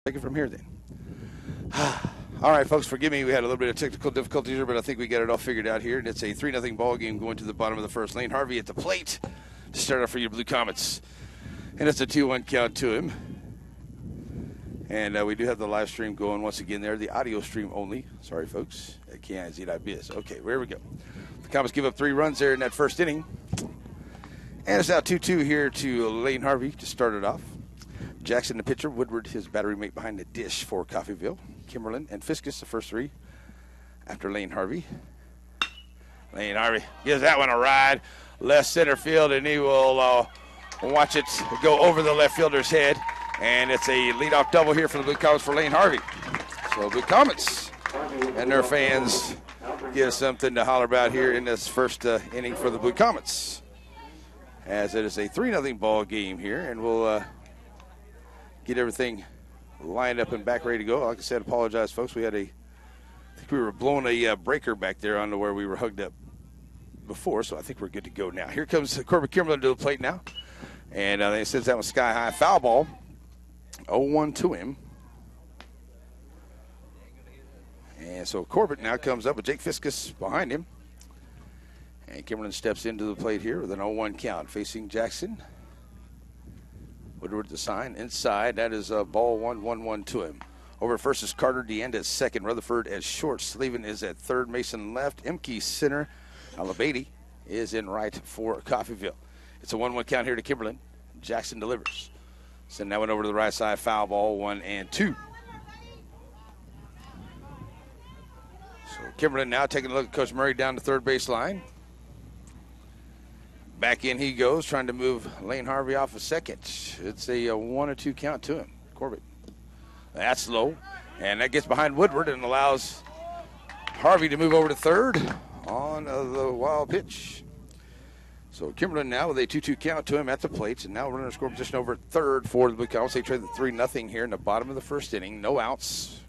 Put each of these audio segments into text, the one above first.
Take it from here then. All right, folks, forgive me. We had a little bit of technical difficulties here, but I think we got it all figured out here. And it's a 3-0 ball game going to the bottom of the first. Lane Harvey at the plate to start off for your Blue Comets. And it's a 2-1 count to him. And we do have the live stream going once again there, the audio stream only. Sorry, folks. At KIZ.biz. Okay, here we go. The Comets give up 3 runs there in that first inning. And it's now 2-2 here to Lane Harvey to start it off. Jackson, the pitcher. Woodward, his battery mate behind the dish for Coffeyville. Kimberlin and Fiskus, the first 3 after Lane Harvey. Lane Harvey gives that one a ride. Left center field, and he will watch it go over the left fielder's head. And it's a leadoff double here for the Blue Comets for Lane Harvey. So Blue Comets and their fans get something to holler about here in this first inning for the Blue Comets. As it is a 3-0 ball game here, and we'll get everything lined up and back ready to go. Like I said, apologize, folks. I think we were blowing a breaker back there onto where we were hugged up before, so I think we're good to go now. Here comes Corbett Kimberlin to the plate now. And they says that was sky high. Foul ball. 0-1 to him. And so Corbett now comes up with Jake Fiskus behind him. And Kimberlin steps into the plate here with an 0-1 count facing Jackson. Woodward the sign inside. That is ball 1-1 to him. Over first is Carter. DeAnda at second. Rutherford at short. Sleven is at third. Mason left. Emke center. Alabady is in right for Coffeyville. It's a 1-1 count here to Kimberlin. Jackson delivers. Send that one over to the right side. Foul ball 1-2. So Kimberlin now taking a look at Coach Murray down the third base line. Back in he goes, trying to move Lane Harvey off a second. It's a 1-2 count to him. Corbett. That's low. And that gets behind Woodward and allows Harvey to move over to third on the wild pitch. So Kimberlin now with a 2-2 count to him at the plate. And now runner score position over at third for the Blue Comets. They trade the 3-0 here in the bottom of the first inning. No outs.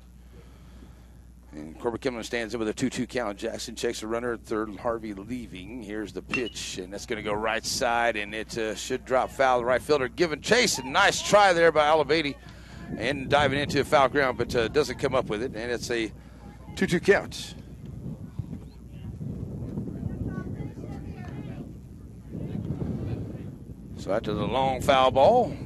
And Corbett Kimberlin stands in with a 2-2 count. Jackson checks the runner at third. Harvey leaving. Here's the pitch, and that's going to go right side, and it should drop foul. The right fielder giving chase, and nice try there by Alabady, and diving into foul ground, but doesn't come up with it, and it's a 2-2 count. So after the long foul ball,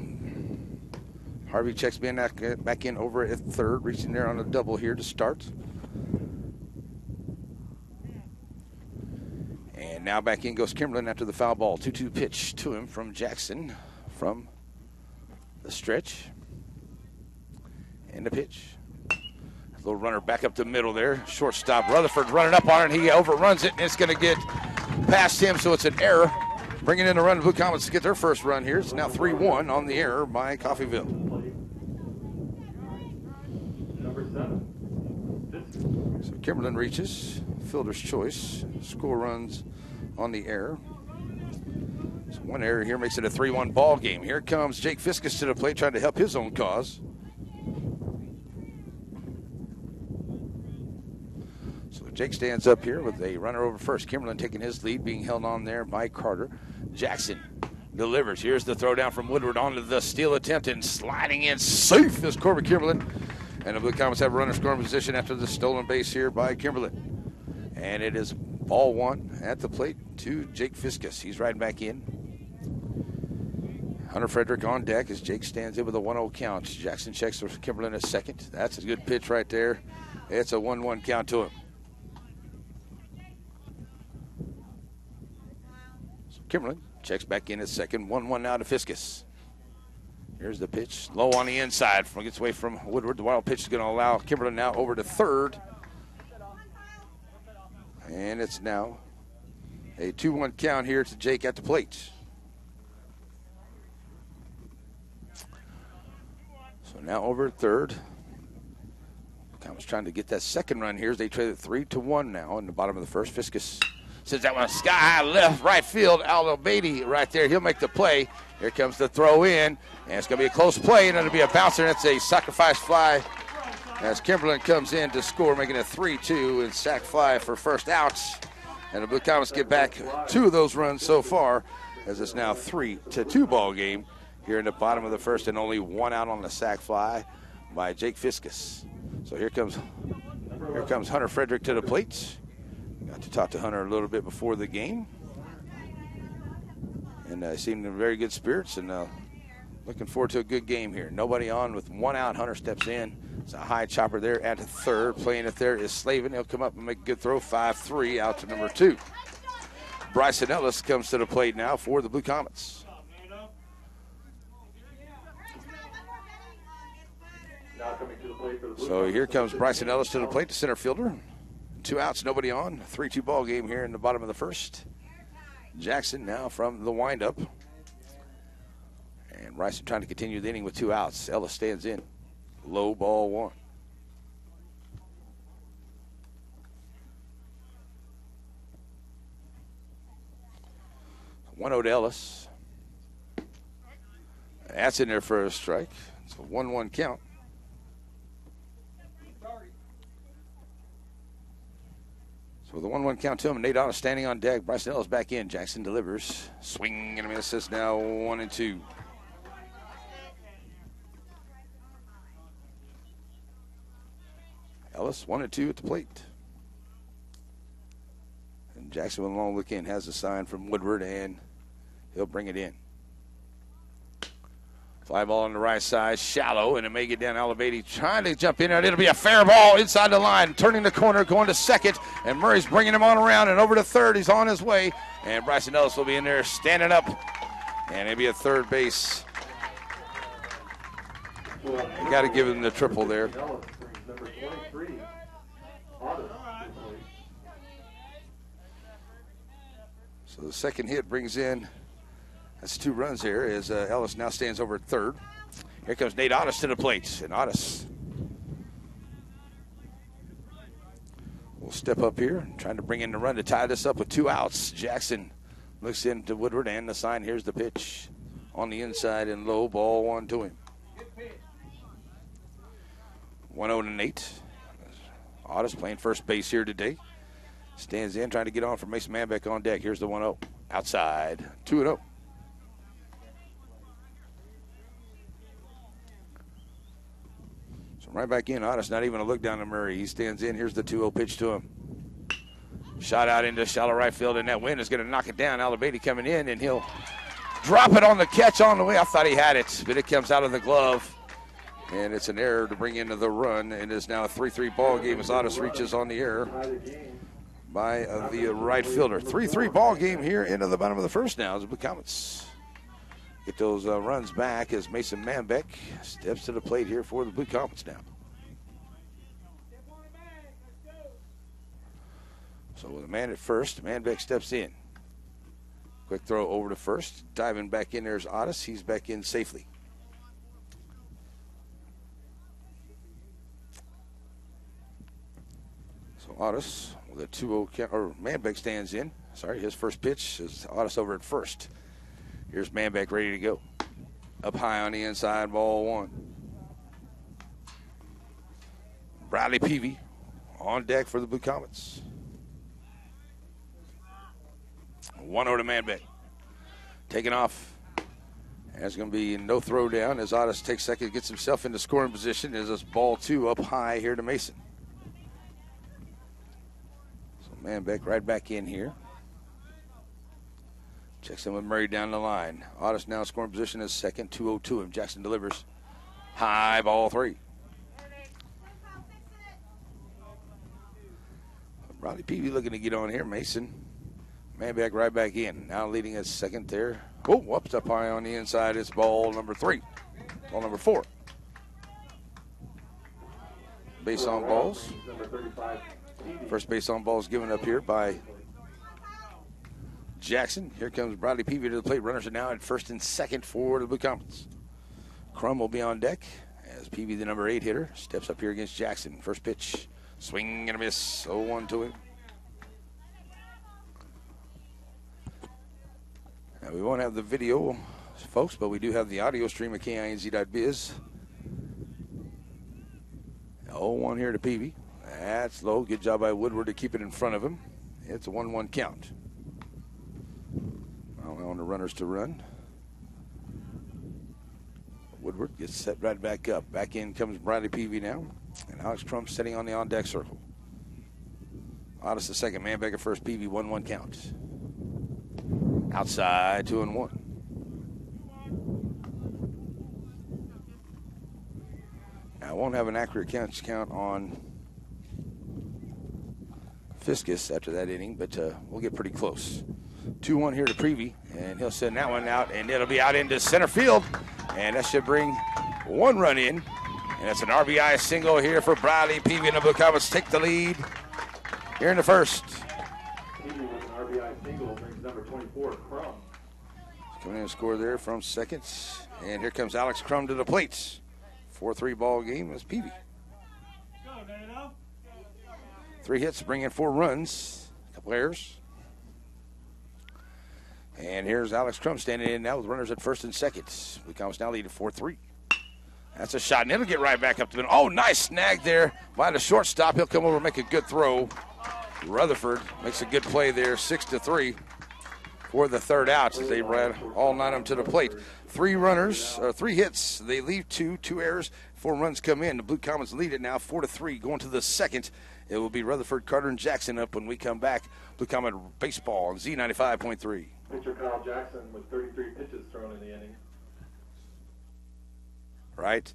Harvey checks back in over at third, reaching there on a double here to start. And now back in goes Kimberlin after the foul ball. 2-2 pitch to him from Jackson from the stretch. And the pitch. A little runner back up the middle there. Shortstop Rutherford running up on it. He overruns it, and it's going to get past him, so it's an error. Bringing in the run, the Blue Comets to get their first run here. It's now 3-1 on the error by Coffeyville. So Kimberlin reaches. Fielder's choice. Score runs on the error. So one error here makes it a 3-1 ball game. Here comes Jake Fiskus to the plate trying to help his own cause. So Jake stands up here with a runner over first. Kimberlin taking his lead, being held on there by Carter. Jackson delivers. Here's the throw down from Woodward onto the steal attempt, and sliding in safe is Corbett Kimberlin. And the Blue Comets have a runner scoring position after the stolen base here by Kimberlin. And it is ball 1 at the plate to Jake Fiskus. He's riding back in. Hunter Frederick on deck as Jake stands in with a 1-0 count. Jackson checks for Kimberlin at second. That's a good pitch right there. It's a 1-1 count to him. So Kimberlin checks back in at second. 1-1 now to Fiskus. Here's the pitch. Low on the inside. Gets away from Woodward. The wild pitch is going to allow Kimberlin now over to third. And it's now a 2-1 count here to Jake at the plate. So now over at third. Comets trying to get that second run here as they trade it 3-1 now in the bottom of the first. Fiskus sends that one sky high left right field. Alabady right there. He'll make the play. Here comes the throw in, and it's going to be a close play, and it'll be a bouncer, and it's a sacrifice fly as Kimberlin comes in to score, making it 3-2 and sac fly for first outs. And the Blue Comets get back 2 of those runs so far, as it's now 3-2 ball game here in the bottom of the first, and only 1 out on the sac fly by Jake Fiskus. So here comes Hunter Frederick to the plate. Got to talk to Hunter a little bit before the game. And seemed in very good spirits, and looking forward to a good game here. Nobody on with one out. Hunter steps in. It's a high chopper there at the third. Playing it there is Slavin. He'll come up and make a good throw. 5-3 out to number 2. Bryson Ellis comes to the plate now for the Blue Comets. So here comes Bryson Ellis to the plate, the center fielder. 2 outs, nobody on. 3-2 ball game here in the bottom of the first. Jackson now from the windup. And Bryson trying to continue the inning with 2 outs. Ellis stands in. Low ball 1. One out to Ellis. That's in there for a strike. It's a 1-1 count. So with a 1-1 count to him, Nate Otto standing on deck. Bryson Ellis back in. Jackson delivers. Swing and a miss. It's now 1-2. Ellis 1-2 at the plate. And Jackson with a long look in has a sign from Woodward, and he'll bring it in. Fly ball on the right side, shallow, and it may get down. Alabady trying to jump in, and it'll be a fair ball inside the line. Turning the corner, going to second, and Murray's bringing him on around and over to third. He's on his way, and Bryson Ellis will be in there standing up, and it'll be a third base. You got to give him the triple there. So the second hit brings in, that's 2 runs here as Ellis now stands over at third. Here comes Nate Ottis to the plate. And Ottis will step up here, trying to bring in the run to tie this up with 2 outs. Jackson looks into Woodward, and the sign. Here's the pitch on the inside and low, ball 1 to him. 1-0 to Nate. Ottis playing first base here today. Stands in, trying to get on for Mason Manbeck on deck. Here's the 1-0. Outside, 2-0. So right back in, Ottis, not even a look down to Murray. He stands in. Here's the 2-0 pitch to him. Shot out into shallow right field, and that wind is going to knock it down. Alabady coming in, and he'll drop it on the catch on the way. I thought he had it, but it comes out of the glove. And it's an error to bring into the run. It is now a 3-3 ball game as Ottis reaches on the error by the right fielder. 3-3 ball game here into the bottom of the first now as the Blue Comets get those runs back as Mason Manbeck steps to the plate here for the Blue Comets now. So with a man at first, Manbeck steps in. Quick throw over to first. Diving back in there is Ottis. He's back in safely. So Ottis with a 2-0 count, or Manbeck stands in. Sorry, his first pitch is Ottis over at first. Here's Manbeck ready to go. Up high on the inside, ball 1. Bradley Peavy on deck for the Blue Comets. 1-0 to Manbeck. Taking off. There's going to be no throw down as Ottis takes second, gets himself into scoring position. As this ball 2 up high here to Mason. So Manbeck right back in here. Checks in with Murray down the line. Ottis now scoring position as second, 2-0 to him. Jackson delivers. High, ball 3. Riley Peavy looking to get on here. Mason. Manbeck right back in. Now leading at second there. Oh, whoops, up high on the inside. It's ball number 3. Ball number 4. Base on balls. First base on balls given up here by Jackson. Here comes Bradley Peavy to the plate. Runners are now at first and second for the Blue Comets. Crum will be on deck as Peavy, the number 8 hitter, steps up here against Jackson. First pitch, swing and a miss. 0-1 to him. Now we won't have the video, folks, but we do have the audio stream at KINZ.biz. 0-1 here to Peavy. That's low. Good job by Woodward to keep it in front of him. It's a 1-1 count. Allowing the runners to run. Woodward gets set right back up. Back in comes Bradley Peavy now. And Alex Crum sitting on the on-deck circle. Otis the second, man back at first. Peavy 1-1 count. Outside 2-1. Now I won't have an accurate count on Fiskus after that inning, but we'll get pretty close. 2-1 here to Peavy, and he'll send that one out, and it'll be out into center field, and that should bring one run in, and it's an RBI single here for Bradley Peavy, and the Blue Comets take the lead here in the first. Peavy with an RBI single brings number 24, Crum. Coming in and score there from second, and here comes Alex Crum to the plate. 4-3 ball game as Peavy. 3 hits, bring in 4 runs, a couple errors. And here's Alex Crum standing in now with runners at first and second. Blue Comets now lead at 4-3. That's a shot, and it'll get right back up to the middle. Oh, nice snag there by the shortstop. He'll come over and make a good throw. Rutherford makes a good play there, 6-3 for the third out as they ran all 9 of them to the plate. 3 hits. They leave 2 errors, 4 runs come in. The Blue Comets lead it now 4-3 going to the second. It will be Rutherford, Carter, and Jackson up when we come back. Blue Comet baseball on Z95.3. Pitcher Kyle Jackson with 33 pitches thrown in the inning. Right.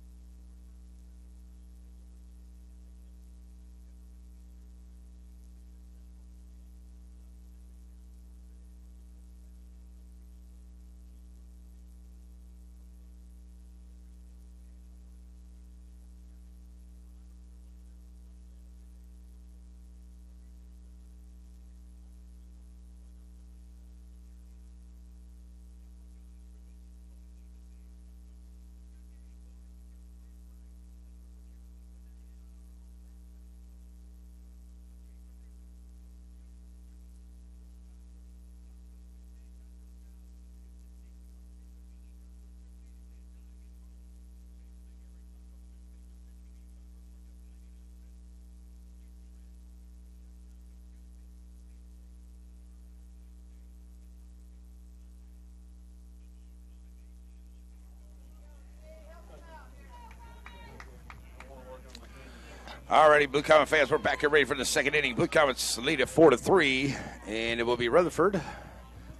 Alrighty, Blue Comet fans, we're back here ready for the second inning. Blue Comets lead at 4-3, and it will be Rutherford.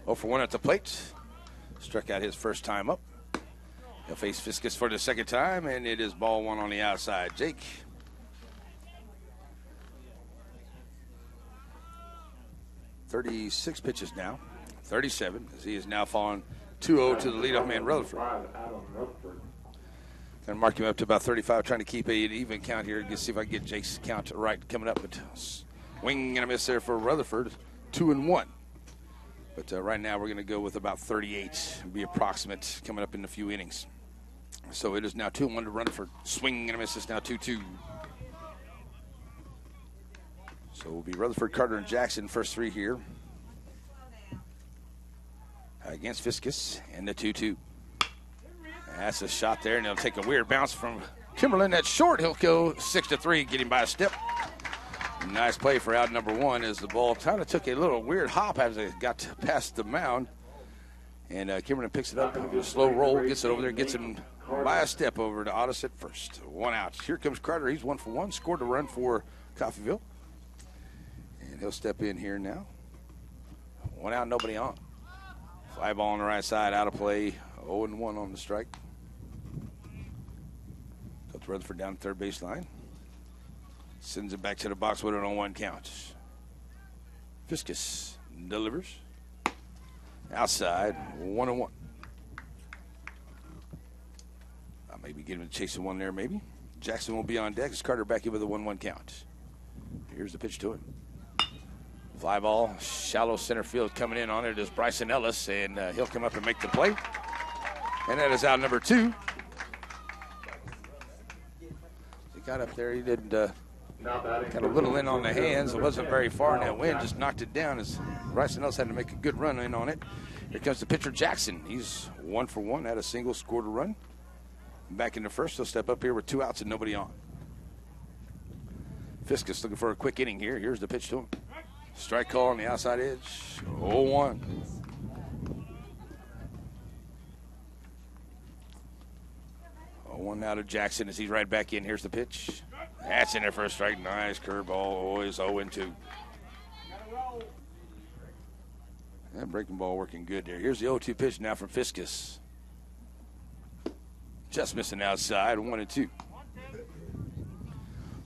0-for-1 at the plate. Struck out his first time up. He'll face Fiskus for the second time, and it is ball 1 on the outside. Jake. .36 pitches now. 37, as he is now falling 2-0 to the leadoff man, Rutherford. Going to mark him up to about 35, trying to keep an even count here. See if I can get Jake's count right coming up. But swing and a miss there for Rutherford, 2-1. But right now we're going to go with about 38. It'll be approximate coming up in a few innings. So it is now 2-1 to Rutherford. Swing and a miss. It's now 2-2. So it will be Rutherford, Carter, and Jackson first 3 here against Fiskus, and the 2-2. That's a shot there, and he'll take a weird bounce from Kimberlin. That's short. He'll go 6-3, get him by a step. Nice play for out number 1 as the ball kind of took a little weird hop as it got past the mound. And Kimberlin picks it up, a slow roll, gets it over there, gets him by a step over to Otis at first. 1 out. Here comes Carter. He's 1-for-1, scored a run for Coffeyville. And he'll step in here now. 1 out, nobody on. Fly ball on the right side, out of play. 0-1 on the strike. Coach Rutherford down the third baseline. Sends it back to the box with an 0-1 count. Fiskus delivers. Outside, 1-1. Maybe get him to chase the one there, maybe. Jackson will be on deck as Carter back in with a 1-1 count. Here's the pitch to him. Fly ball, shallow center field coming in on it is Bryson Ellis, and he'll come up and make the play. And that is out number 2. He got up there. He did got a little in on the hands. It wasn't very far in that wind. Just knocked it down as Bryson Ellis had to make a good run in on it. Here comes the pitcher, Jackson. He's 1-for-1, had a single, scored a run. Back in the first, he'll step up here with 2 outs and nobody on. Fiskus looking for a quick inning here. Here's the pitch to him. Strike call on the outside edge. 0-1. One out of Jackson as he's right back in. Here's the pitch. That's in there for a strike. Nice curveball. Always 0-2. That breaking ball working good there. Here's the 0-2 pitch now from Fiskus. Just missing outside. 1-2.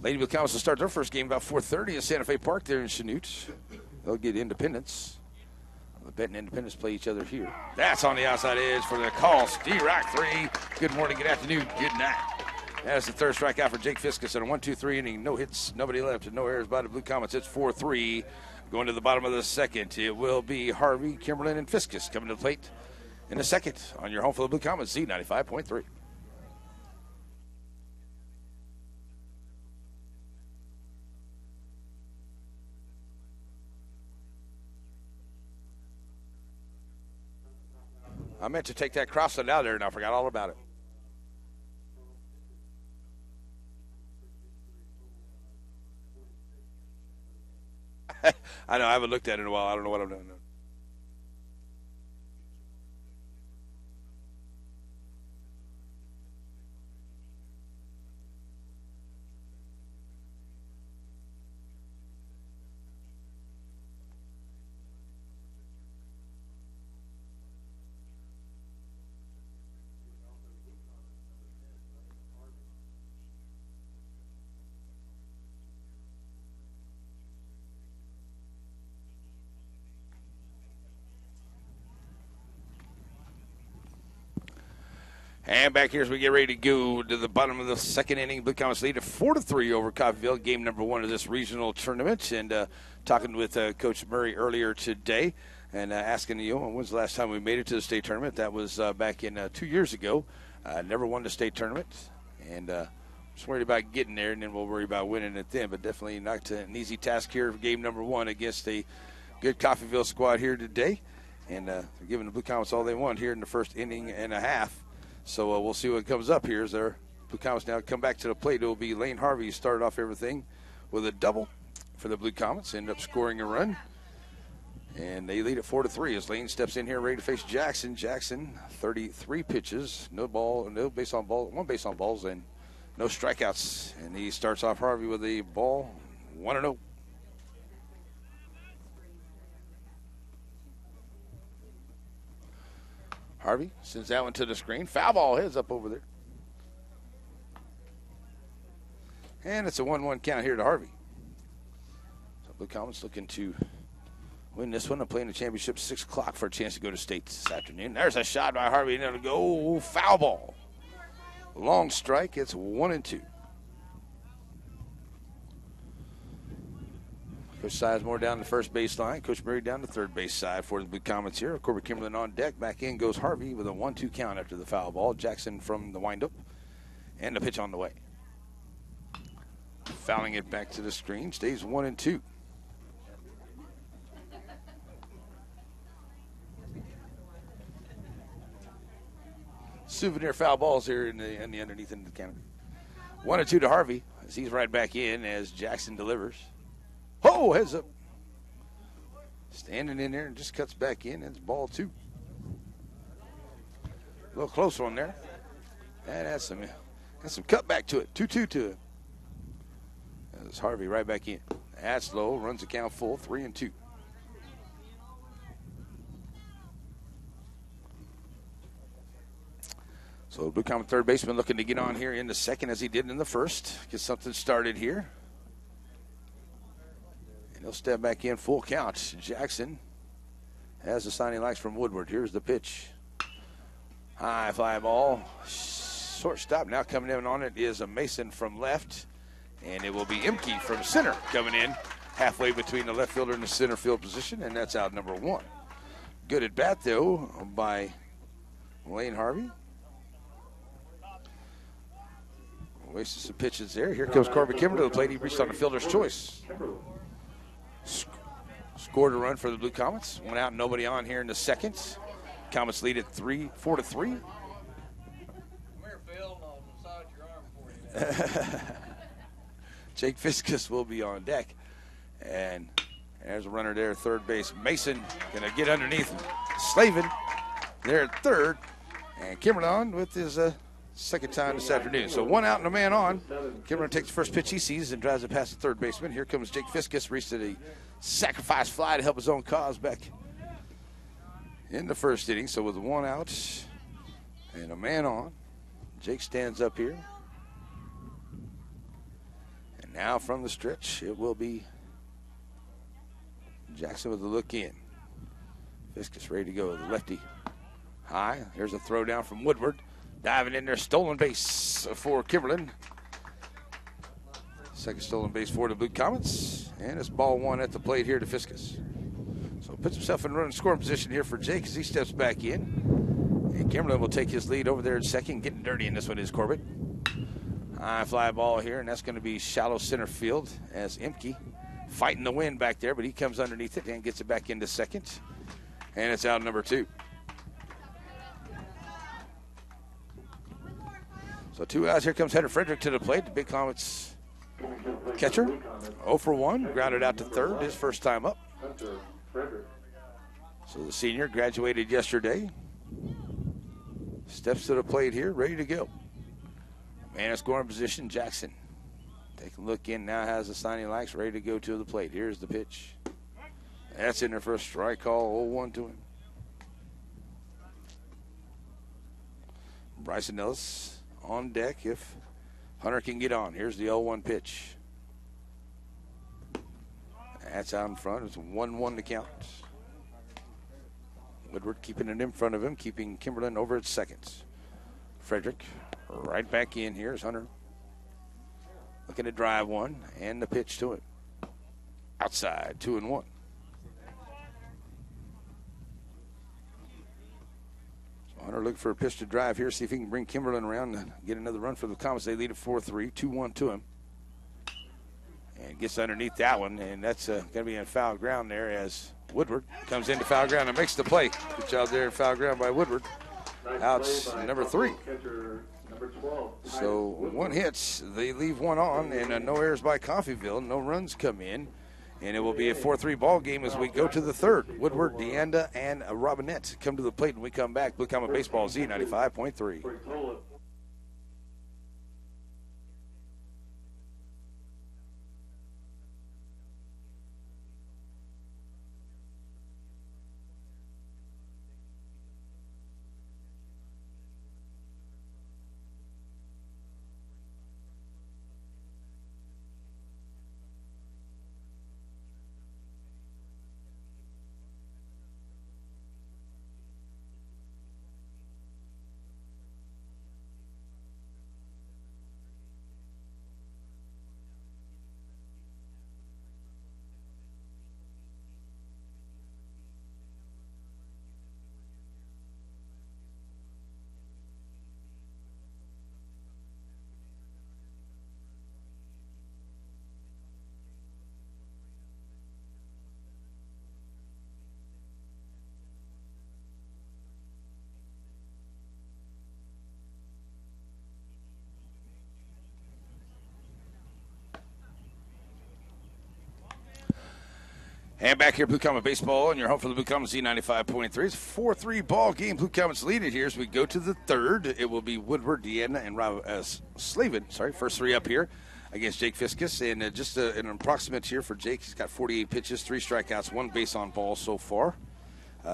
Lady Blue Comets will start their first game about 4:30 at Santa Fe Park there in Chanute. They'll get Independence. The Benton Independence play each other here. That's on the outside edge for the call. D-Rock 3. Good morning, good afternoon, good night. That's the third strikeout for Jake Fiskus in a 1-2-3 inning. No hits, nobody left, and no errors by the Blue Comets. It's 4-3. Going to the bottom of the second, it will be Harvey, Kimberlin, and Fiskus coming to the plate in the second on your home for the Blue Comets, Z95.3. I meant to take that crosslet out there, and I forgot all about it. I know, I haven't looked at it in a while. I don't know what I'm doing. And back here as we get ready to go to the bottom of the second inning, Blue Comets lead at 4-3 over Coffeyville, game number 1 of this regional tournament. And talking with Coach Murray earlier today and asking, when's the last time we made it to the state tournament? That was back in 2 years ago. Never won the state tournament. And just worried about getting there, and then we'll worry about winning it then. But definitely not an easy task here for game number 1 against a good Coffeyville squad here today. And they're giving the Blue Comets all they want here in the first inning and a half. So we'll see what comes up here as their Blue Comets now come back to the plate. It will be Lane Harvey who started off everything with a double for the Blue Comets. End up scoring a run. And they lead at 4-3 as Lane steps in here ready to face Jackson. Jackson, 33 pitches, no base on ball, 1 base on balls, and no strikeouts. And he starts off Harvey with a ball, 1-0. Harvey sends that one to the screen. Foul ball, heads up over there. And it's a 1-1 count here to Harvey. So Blue Comets looking to win this one and play in the championship 6 o'clock for a chance to go to state this afternoon. There's a shot by Harvey, and it'll go foul ball. Long strike, it's 1-2. Coach Sizemore down the first base line. Coach Murray down the third base side for the Blue Comets here. Corbett Kimberlin on deck. Back in goes Harvey with a 1-2 count after the foul ball. Jackson from the windup. And the pitch on the way. Fouling it back to the screen. Stays 1-2. Souvenir foul balls here in the underneath in the counter. 1-2 to Harvey as he's right back in as Jackson delivers. Oh, heads up. Standing in there and just cuts back in. It's ball 2. A little close one there. That has some cutback to it. 2-2 to it. That's Harvey right back in. That's low. Runs the count full. 3-2. So Blue Comet third baseman looking to get on here in the second as he did in the first. Get something started here. And he'll step back in full count. Jackson has the sign he likes from Woodward. Here's the pitch. High fly ball. Shortstop now coming in on it is a Mason from left. And it will be Imke from center coming in halfway between the left fielder and the center field position. And that's out number 1. Good at bat, though, by Lane Harvey. Wasted some pitches there. Here comes Corbett Kimber to the plate. He reached on the fielder's choice. Scored a run for the Blue Comets. 1 out, nobody on here in the second. Comets lead at 4-3. Come here, Phil. I'll massage your arm for you. Jake Fiskus will be on deck. And there's a runner there at third base. Mason going to get underneath him. Slavin there at third. And Kimberlin with his second time this afternoon. So 1 out and a man on. Kimberlin takes the first pitch he sees and drives it past the third baseman. Here comes Jake Fiskus, reached a sacrifice fly to help his own cause back in the first inning. So with 1 out and a man on, Jake stands up here. And now from the stretch, it will be Jackson with a look in. Fiskus ready to go. The lefty high. Here's a throw down from Woodward. Diving in there, stolen base for Kimberlin. Second stolen base for the Blue Comets. And it's ball 1 at the plate here to Fiskus. So puts himself in running scoring position here for Jake as he steps back in. And Kimberlin will take his lead over there in second. Getting dirty in this one is Corbett. High fly ball here, and that's going to be shallow center field as Imke fighting the wind back there, but he comes underneath it and gets it back into second. And it's out number 2. So 2 outs. Here comes Header Frederick to the plate. The Big Comets catcher. 0 for 1. Grounded out to third. His first time up. So the senior graduated yesterday. Steps to the plate here, ready to go. Man in scoring position, Jackson. Take a look in. Now has the sign he likes, ready to go to the plate. Here's the pitch. That's in there for a strike call. 0-1 to him. Bryson Ellis on deck if Hunter can get on. Here's the 0-1 pitch. That's out in front. It's 1-1 to count. Woodward keeping it in front of him, keeping Kimberlin over at second. Frederick right back in. Here's Hunter. Looking to drive one, and the pitch to him. Outside, 2-1. Hunter looking for a pitch to drive here, see if he can bring Kimberlin around and get another run for the Comets. They lead at 4-3, 2-1 to him. And gets underneath that one, and that's going to be in foul ground there as Woodward comes into foul ground and makes the play. Good job there in foul ground by Woodward. Outs number 3. So 1 hits, they leave 1 on, and no errors by Coffeyville. No runs come in. And it will be a 4-3 ball game as we go to the third. Woodward, Deanda, and Robinette come to the plate when we come back. Blue Comet Baseball Z95.3. And back here, Blue Comet Baseball, and your home for the Blue Comets Z95.3. It's a 4-3 ball game. Blue Comets lead it here as we go to the third. It will be Woodward, Deanna, and Slavin. First 3 up here against Jake Fiskus. And just an approximate here for Jake. He's got 48 pitches, 3 strikeouts, 1 base on ball so far.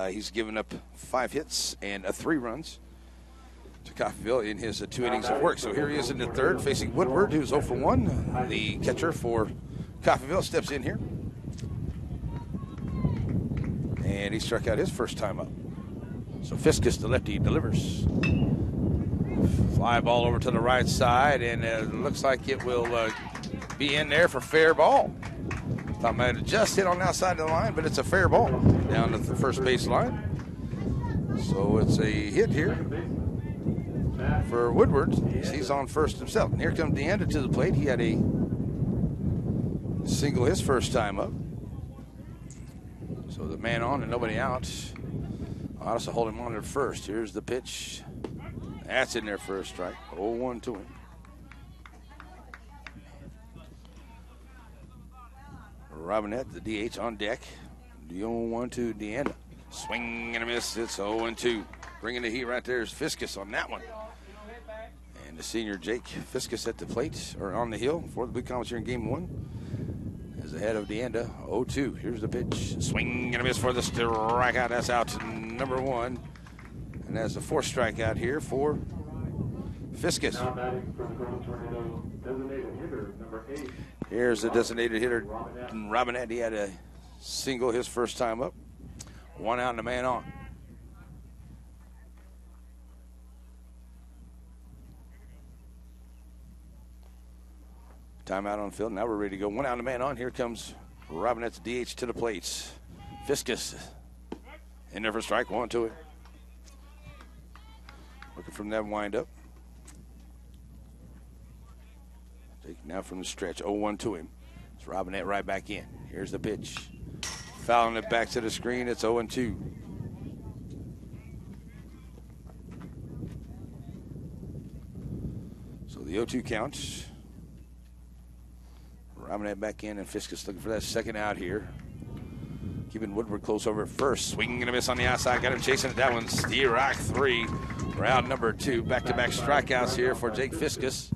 He's given up 5 hits and 3 runs to Coffeyville in his 2 innings of work. So here he is in the third, facing Woodward, who's 0 for 1. The catcher for Coffeyville steps in here. And he struck out his first time up. So Fiskus, the lefty, delivers. Fly ball over to the right side, and it looks like it will be in there for fair ball. Thought I might have just hit on the outside of the line, but it's a fair ball down to the first base line. So it's a hit here for Woodward. He's on first himself. And here comes Deanda to the plate. He had a single his first time up. So the man on and nobody out. Also hold him on at first. Here's the pitch. That's in there for a strike. 0-1 to him. Robinette, the DH on deck. The 0-1 to Deanda. Swing and a miss. It's 0-2. Bringing the heat right there is Fiskus on that one. And the senior Jake Fiskus at the plate, or on the hill for the Blue Comets here in game 1. Is ahead of Deanda, 0-2. Here's the pitch. Swing and a miss for the strikeout. That's out number 1. And that's the 4th strikeout here for Fiskus. Now batting for the Golden Tornado, designated hitter, number 8. Here's the designated hitter, Robinette. He had a single his first time up. 1 out and a man on. Timeout on field. Now we're ready to go. 1 out and a man on. Here comes Robinette's DH to the plates. Fiskus in there for strike 1 to it. Looking from that windup. Taking now from the stretch. 0-1 to him. It's Robinette right back in. Here's the pitch. Fouling it back to the screen. It's 0-2. So the 0-2 counts. Robinette back in, and Fiskus looking for that second out here. Keeping Woodward close over at first. Swinging and a miss on the outside. Got him chasing it. That one. Steerock 3. Round number 2. Back-to-back strikeouts here for Jake Fiskus.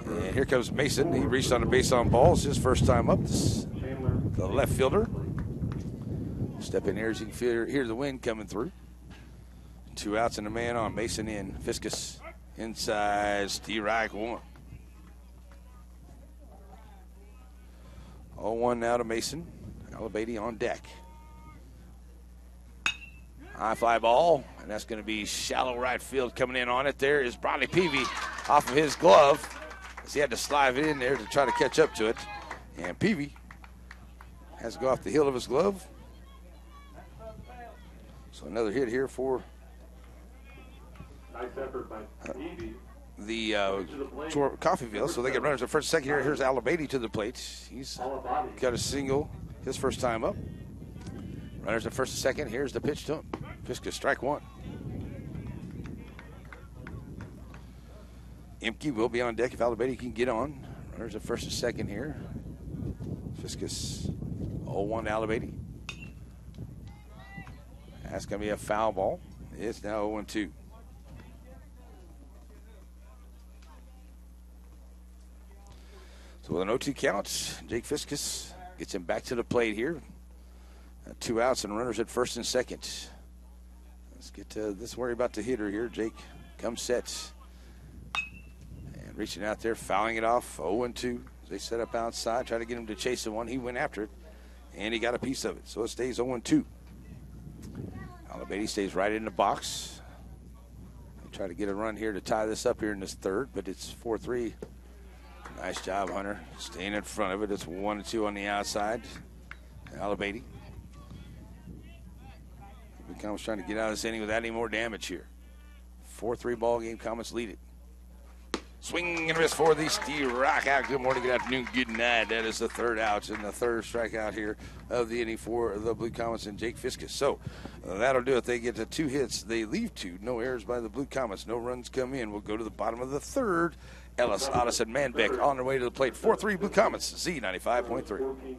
And here comes Mason. He reached on a base on balls. His first time up. The left fielder. Step in here as you can hear the wind coming through. 2 outs and a man on. Mason in. Fiskus inside. Steerock 1. 0-1 now to Mason. Alabady on deck. High fly ball, and that's going to be shallow right field. Coming in on it there is Bradley Peavy off of his glove, as he had to slide it in there to try to catch up to it. And Peavy has to go off the heel of his glove. So another hit here for Nice effort by Peavy. the Coffeyville. So they get runners at first, second here. Here's Alabady to the plate. He's got a single his first time up. Runners at first and second. Here's the pitch to him. Fiskus, strike 1. Imke will be on deck if Alabady can get on. Runners at first and second here. Fiskus, 0-1 to Alabady. That's going to be a foul ball. It's now 0-2. So with an 0-2 count, Jake Fiskus gets him back to the plate here. 2 outs and runners at first and second. Let's get to this. Worry about the hitter here. Jake comes set. And reaching out there, fouling it off. 0-2. They set up outside, try to get him to chase the one. He went after it, and he got a piece of it. So it stays 0-2. Alabady stays right in the box. They try to get a run here to tie this up here in this third, but it's 4-3. Nice job, Hunter. Staying in front of it. It's 1-2 on the outside. Alabady. The Comets trying to get out of this inning without any more damage here. 4-3 ball game. Comets lead it. Swing and a miss for the Steerock out. Good morning, good afternoon, good night. That is the 3rd out and the 3rd strikeout here of the inning for the Blue Comets and Jake Fiskus. So that'll do it. They get to 2 hits. They leave 2. No errors by the Blue Comets. No runs come in. We'll go to the bottom of the 3rd. Ellis, Otis, and Manbeck on their way to the plate. 4-3 Blue Comets, Z95.3.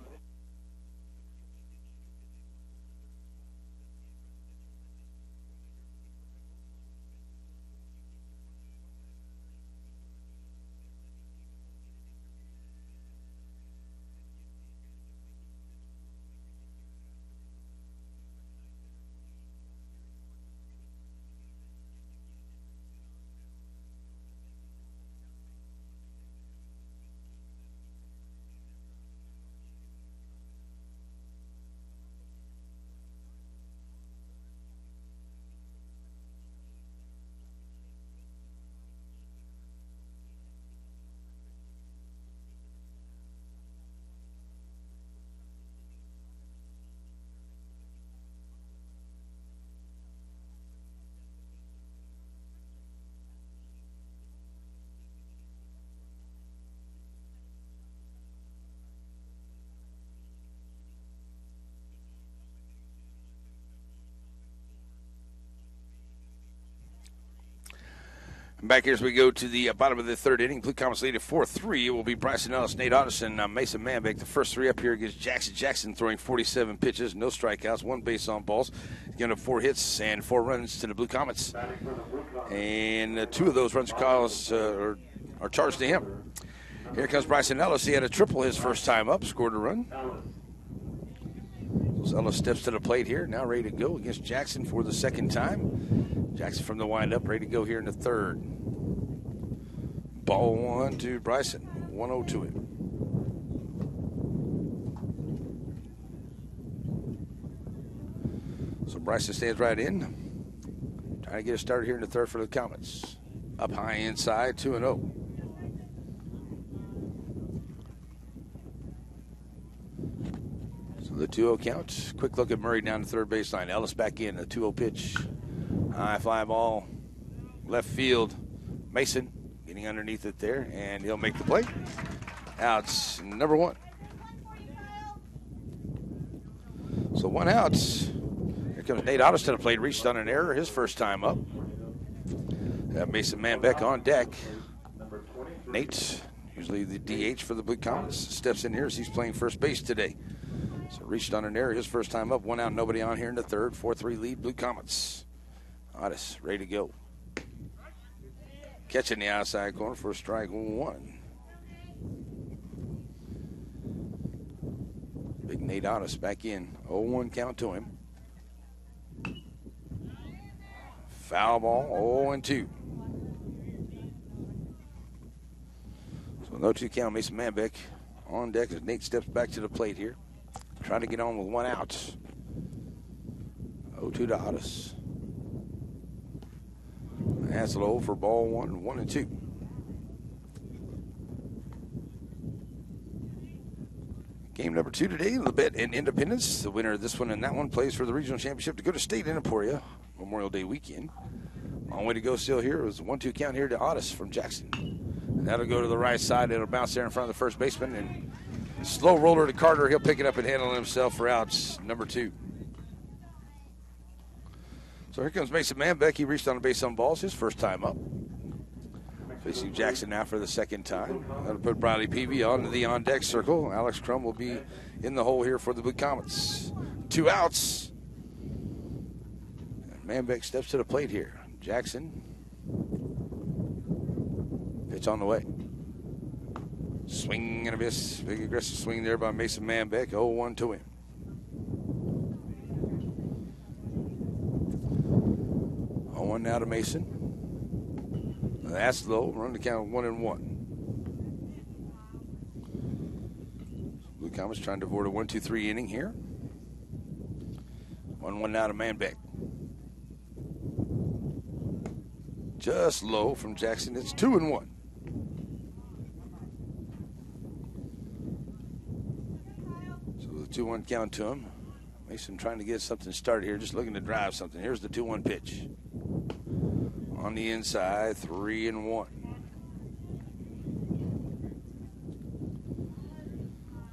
Back here as we go to the bottom of the third inning. Blue Comets lead at 4-3. It will be Bryson Ellis, Nate Otterson, Mason Manbeck. The first three up here against Jackson. Jackson throwing 47 pitches, no strikeouts, 1 base on balls. Giving up 4 hits and 4 runs to the Blue Comets. And 2 of those runs are charged to him. Here comes Bryson Ellis. He had a triple his first time up, scored a run. Ellis steps to the plate here, now ready to go against Jackson for the second time. Jackson from the windup, ready to go here in the third. Ball 1 to Bryson, 1-0 to him. So Bryson stands right in, trying to get a start here in the third for the Comets. Up high inside, 2-0. The 2-0 count. Quick look at Murray down the third baseline. Ellis back in. A 2-0 pitch. High fly ball. Left field. Mason getting underneath it there, and he'll make the play. Outs. Number 1. So 1 out. Here comes Nate Otterson to the plate. Reached on an error his first time up. Mason Manbeck on deck. Nate, usually the DH for the Blue Comets, steps in here as he's playing first base today. So reached on an error his first time up. 1 out, nobody on here in the third. 4-3 lead, Blue Comets. Otis ready to go. Catching the outside corner for strike 1. Big Nate Otis back in. 0-1 count to him. Foul ball, 0-2. So no 2 count, Mason Manbeck on deck as Nate steps back to the plate here. Trying to get on with 1 out. 0-2 to Otis. That's low for ball 1, 1-2. Game number 2 today, a little bit in Independence. The winner of this one and that one plays for the regional championship to go to state in Emporia Memorial Day weekend. Long way to go still here. It was a 1-2 count here to Otis from Jackson. And that'll go to the right side. It'll bounce there in front of the first baseman, and slow roller to Carter. He'll pick it up and handle it himself for outs number 2. So here comes Mason Manbeck. He reached on a base on balls his first time up. Facing Jackson now for the second time. That'll put Bradley Peavy onto the on-deck circle. Alex Crum will be in the hole here for the Blue Comets. 2 outs. And Manbeck steps to the plate here. Jackson. Pitch on the way. Swing and a miss. Big aggressive swing there by Mason Manbeck. 0-1 to him. 0-1 now to Mason. That's low. Run the count 1-1. Blue Comets trying to avoid a 1-2-3 inning here. 1-1 now to Manbeck. Just low from Jackson. It's 2-1. So the 2-1 count to him. Mason trying to get something started here, just looking to drive something. Here's the 2-1 pitch. On the inside, 3-1.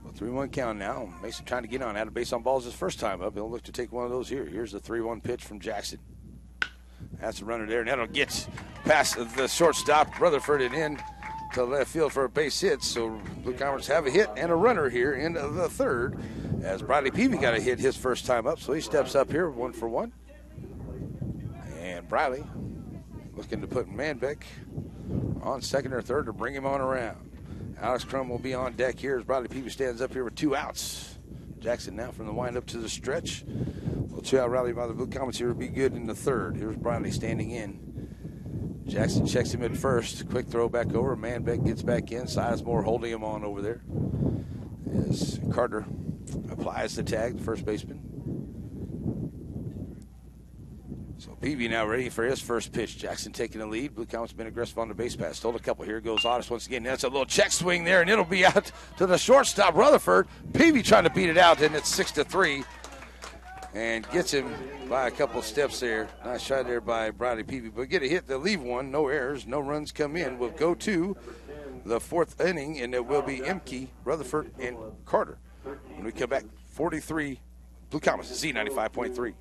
Well, 3-1 count now. Mason trying to get on. Out of base on balls his first time up. He'll look to take one of those here. Here's the 3-1 pitch from Jackson. That's a runner there, and that'll get past the shortstop. Rutherford it in to left field for a base hit. So Blue Comets have a hit and a runner here in the third, as Bradley Peavy got a hit his first time up. So he steps up here 1-for-1. And Bradley looking to put Manbeck on second or third to bring him on around. Alex Crum will be on deck here as Bradley Peavy stands up here with 2 outs. Jackson now from the windup to the stretch. A little 2-out rally by the Blue Comets here will be good in the third. Here's Bradley standing in. Jackson checks him at first. Quick throw back over. Manbeck gets back in. Sizemore holding him on over there. As Carter applies the tag, the first baseman. So Peavy now ready for his first pitch. Jackson taking the lead. Blue Comets been aggressive on the base pass. Stole a couple. Here goes Otis once again. That's a little check swing there, and it'll be out to the shortstop, Rutherford. Peavy trying to beat it out, and it's 6-3. And gets him by a couple steps there. Nice shot there by Bradley Peavy. But get a hit to leave one. No errors. No runs come in. We'll go to the 4th inning, and it will be Emke, Rutherford, and Carter. When we come back, 43 Blue Comets, Z95.3.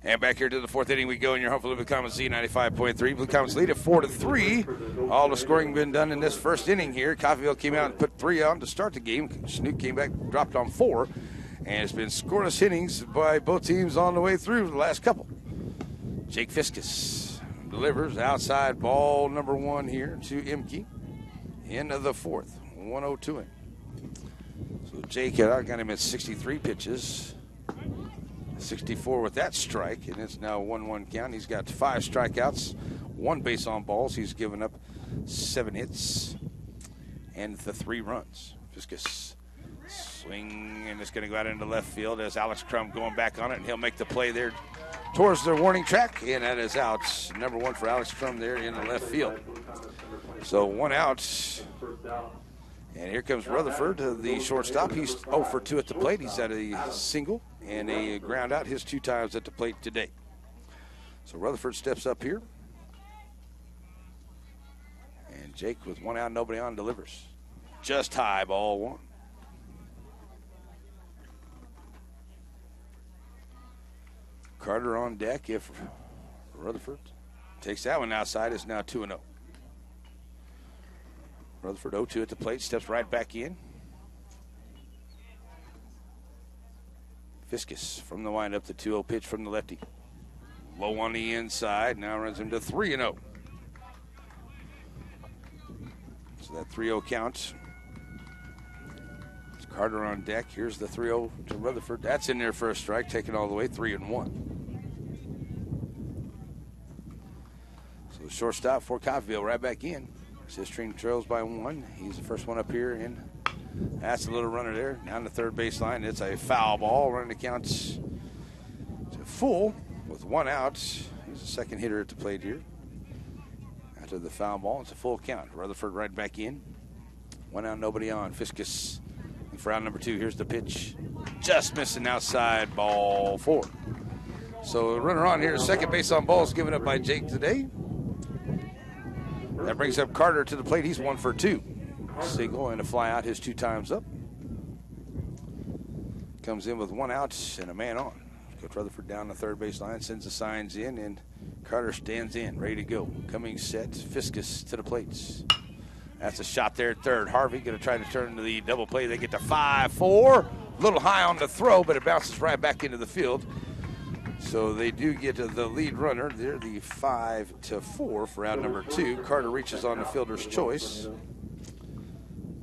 And back here to the fourth inning we go in your home for Blue Comets Z95.3. Blue Comets lead at 4-3. All the scoring been done in this first inning here. Coffeyville came out and put 3 on to start the game. Chanute came back, dropped on 4. And it's been scoreless innings by both teams on the way through the last couple. Jake Fiskus delivers outside ball number 1 here to Imke. End of the fourth. 1-0 him. So Jake had got him at 63 pitches. 64 with that strike, and it's now 1-1 count. He's got 5 strikeouts, 1 base on balls. He's given up 7 hits and the 3 runs. Fiskus swing, and it's going to go out into left field as Alex Crum going back on it, and he'll make the play there towards the warning track, and that is out. Number 1 for Alex Crum there in the left field. So 1 out. And here comes Rutherford, the shortstop. He's 0 for 2 at the plate. He's at a single and a ground out his 2 times at the plate today. So Rutherford steps up here. And Jake with 1 out, nobody on, delivers. Just high, ball 1. Carter on deck if Rutherford takes that one outside. It's now 2-0. Rutherford 0-2 at the plate, steps right back in. Fiskus from the windup, the 2-0 pitch from the lefty. Low on the inside, now runs him to 3-0. So that 3-0 count. It's Carter on deck. Here's the 3-0 to Rutherford. That's in there for a strike, taken all the way, 3-1. So the shortstop for Coffeyville right back in. Sistering trails by 1. He's the first one up here, and that's a little runner there down the third baseline. It's a foul ball. Running the count to full with 1 out. He's the second hitter at the plate here. After the foul ball, it's a full count. Rutherford right back in. 1 out, nobody on. Fiskus for out number 2. Here's the pitch. Just missing outside, ball 4. So runner on here, second base on balls given up by Jake today. That brings up Carter to the plate. He's 1 for 2. Single and a fly out his 2 times up. Comes in with 1 out and a man on. Coach Rutherford down the third baseline, sends the signs in, and Carter stands in, ready to go. Coming set, Fiskus to the plates. That's a shot there at third. Harvey going to try to turn to the double play. They get to 5-4. A little high on the throw, but it bounces right back into the field. So they do get the lead runner. They're the 5-4 for out number 2. Carter reaches on the fielder's choice.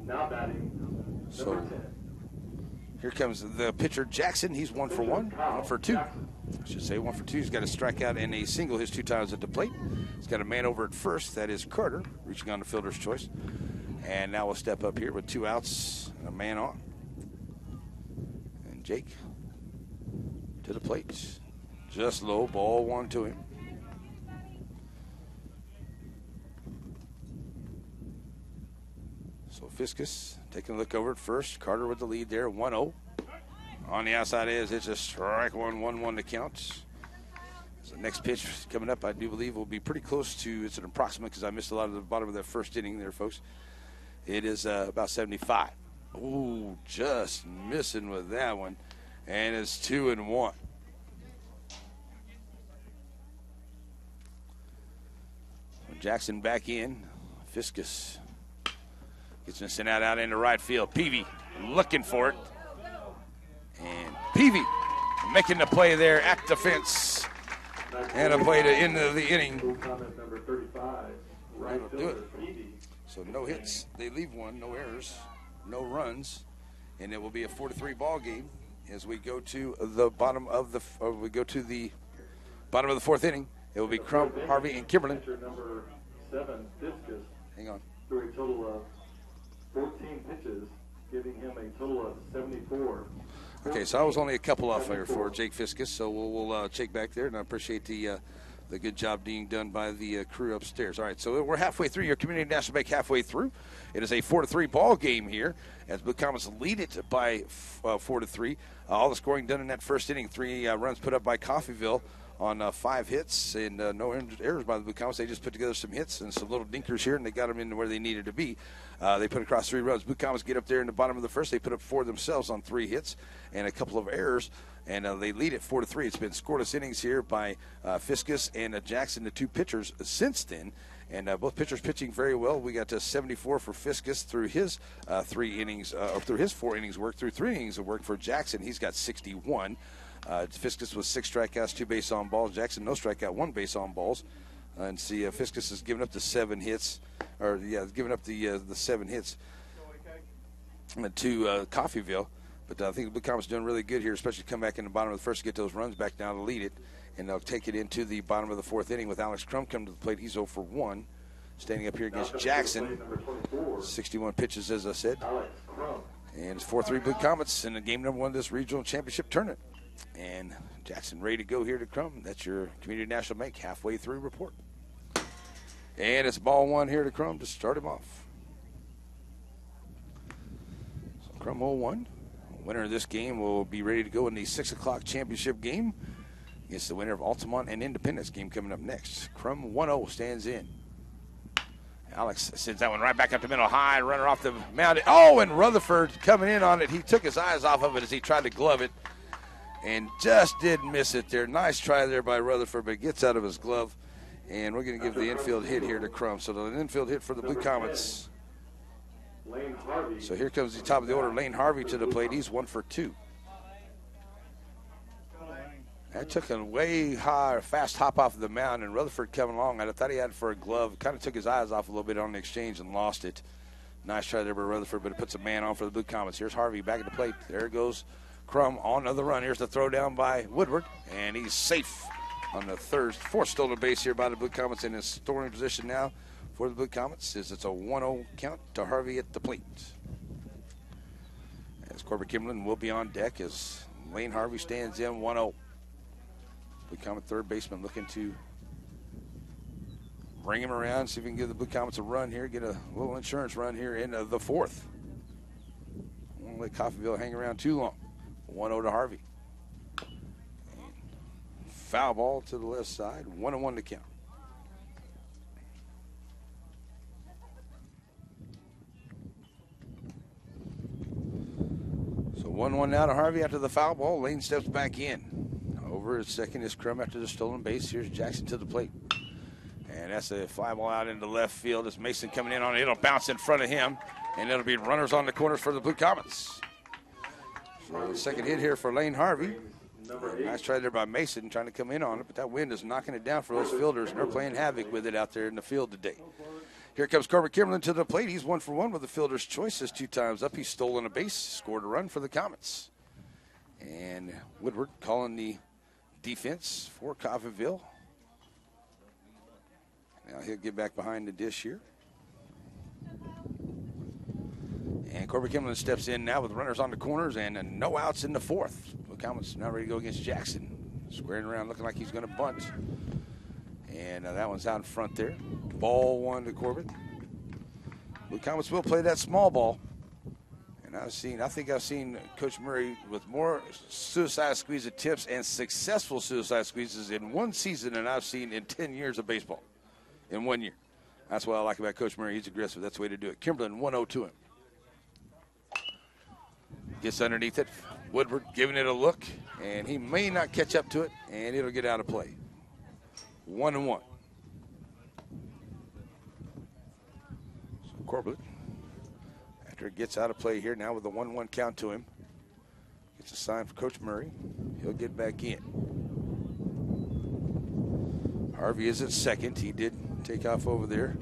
Now batting. So here comes the pitcher Jackson. He's 1 for 1, 1 for 2. I should say 1 for 2. He's got a strikeout and a single his 2 times at the plate. He's got a man over at first. That is Carter reaching on the fielder's choice. And now we'll step up here with 2 outs and a man on. And Jake to the plate. Just low, ball 1 to him. So Fiskus taking a look over at first. Carter with the lead there, 1-0. On the outside is it's a strike 1-1 to count. So the next pitch coming up, I do believe, will be pretty close to, it's an approximate because I missed a lot of the bottom of that first inning there, folks. It is about 75. Ooh, just missing with that one. And it's 2-1. Jackson back in. Fiskus gets him sent out into right field. Peavy looking for it. And Peavy making the play there at the fence. And a play to end the inning. Number 35, right That'll do it. fielder, So no hits. They leave 1. No errors. No runs. And it will be a 4-3 ball game as we go to the bottom of the fourth inning. It will be Crump, Harvey, and Kimberlin. Number 7, Fiskus, Hang on. threw a total of 14 pitches, giving him a total of 74. Okay, so I was only a couple off there for Jake Fiskus, so we'll check back there, and I appreciate the good job being done by the crew upstairs. All right, so we're halfway through. Your Community National Bank halfway through. It is a 4-3 ball game here as Blue Comets lead it by 4-3. All the scoring done in that first inning. 3 runs put up by Coffeyville on 5 hits and no errors by the Blue Comets. They just put together some hits and some little dinkers here, and they got them into where they needed to be. They put across 3 runs. Blue Comets get up there in the bottom of the first. They put up 4 themselves on 3 hits and a couple of errors, and they lead it 4-3. It's been scoreless innings here by Fiskus and Jackson, the 2 pitchers since then. And both pitchers pitching very well. We got 74 for Fiskus through his 3 innings, or through his 4 innings work. Through 3 innings of work for Jackson, he's got 61. Fiskus with 6 strikeouts, 2 base on balls. Jackson no strikeout, 1 base on balls. And see, Fiskus has given up the 7 hits, given up the 7 hits to Coffeyville. But I think the Blue Comets doing really good here, especially come back in the bottom of the first to get those runs back down to lead it. And they'll take it into the bottom of the 4th inning with Alex Crum coming to the plate. He's 0 for 1. Standing up here against Jackson. 61 pitches, as I said. And it's 4-3 Blue Comets in the game number 1 of this regional championship tournament. And Jackson ready to go here to Crum. That's your Community National Bank halfway through report. And it's ball 1 here to Crum to start him off. So Crum 0-1. Winner of this game will be ready to go in the 6 o'clock championship game. It's the winner of Altamont and Independence game coming up next. Crum 1-0 stands in. Alex sends that one right back up the middle high, runner off the mound. Oh, and Rutherford coming in on it. He took his eyes off of it as he tried to glove it and just did miss it there. Nice try there by Rutherford, but it gets out of his glove. And we're going to give the infield hit here to Crum. So the infield hit for the Blue Comets. So here comes the top of the order, Lane Harvey to the plate. He's 1 for 2. That took a way high, fast hop off of the mound, and Rutherford coming along. I thought he had it for a glove. Kind of took his eyes off a little bit on the exchange and lost it. Nice try there by Rutherford, but it puts a man on for the Blue Comets. Here's Harvey back at the plate. There goes Crum on another run. Here's the throw down by Woodward, and he's safe on the 4th stolen base here by the Blue Comets in his scoring position now for the Blue Comets. It's a 1-0 count to Harvey at the plate. As Corbett Kimberlin will be on deck as Lane Harvey stands in 1-0. Blue Comet third baseman looking to bring him around, see if we can give the Blue Comets a run here, get a little insurance run here in the 4th. Won't let Coffeyville hang around too long. 1-0 to Harvey. And foul ball to the left side, 1-1 to count. So 1-1 now to Harvey after the foul ball. Lane steps back in. Over at second is Crum after the stolen base. Here's Jackson to the plate. And that's a fly ball out into left field. It's Mason coming in on it. It'll bounce in front of him. And it'll be runners on the corners for the Blue Comets. So the second hit here for Lane Harvey. Nice try there by Mason trying to come in on it. But that wind is knocking it down for those fielders. And they're playing havoc with it out there in the field today. Here comes Corbett Kimberlin to the plate. He's 1 for 1 with the fielder's choices 2 times up. He's stolen a base, scored a run for the Comets. And Woodward calling the defense for Coffeyville. Now he'll get back behind the dish here. And Corbett Kimberlin steps in now with runners on the corners and no outs in the 4th. Blue Comets now ready to go against Jackson. Squaring around looking like he's going to bunt. And that one's out in front there. Ball 1 to Corbett. Blue Comets will play that small ball. And I think I've seen Coach Murray with more suicide squeeze attempts and successful suicide squeezes in one season than I've seen in 10 years of baseball in 1 year. That's what I like about Coach Murray. He's aggressive. That's the way to do it. Kimberlin 1-0 to him. Gets underneath it. Woodward giving it a look, and he may not catch up to it, and it'll get out of play. 1-1. So Corbett, after it gets out of play here now with a 1-1 count to him, gets a sign for Coach Murray. He'll get back in. Harvey is at second. He did take off over there.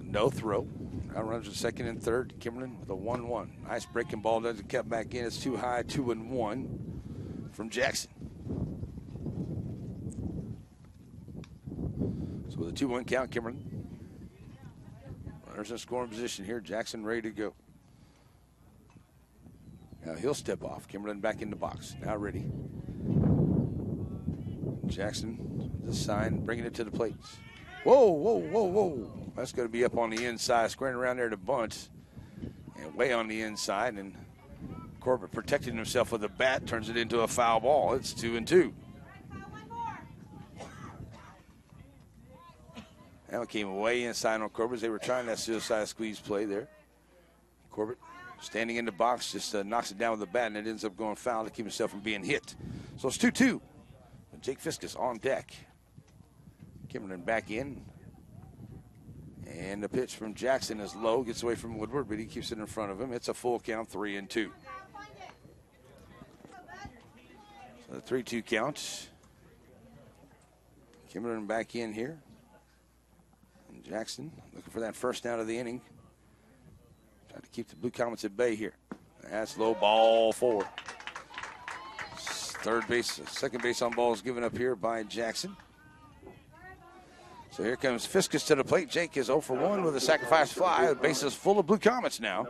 No throw. Now runs at second and third. Kimberlin with a 1-1. Nice breaking ball. Doesn't cut back in. It's too high. 2-1 from Jackson. So with a 2-1 count, Kimberlin. Runners in scoring position here. Jackson ready to go. Now he'll step off. Kimberlin back in the box. Now ready. Jackson, the sign, bringing it to the plate. Whoa, whoa, whoa, whoa. That's going to be up on the inside, squaring around there to bunt. And way on the inside. And Corbett protecting himself with a bat, turns it into a foul ball. It's 2-2. That one came way inside on Corbett. They were trying that suicide squeeze play there. Corbett standing in the box, just knocks it down with the bat, and it ends up going foul to keep himself from being hit. So it's 2-2. Jake Fiskus on deck. Kimmerlin back in. And the pitch from Jackson is low, gets away from Woodward, but he keeps it in front of him. It's a full count, 3-2. So the 3-2 count. Kimmerlin back in here. And Jackson looking for that first out of the inning. Trying to keep the Blue Comets at bay here. That's low, ball 4. Third base, second base on balls given up here by Jackson. So here comes Fiskus to the plate. Jake is 0 for 1 with a sacrifice fly. The base is full of Blue Comets now.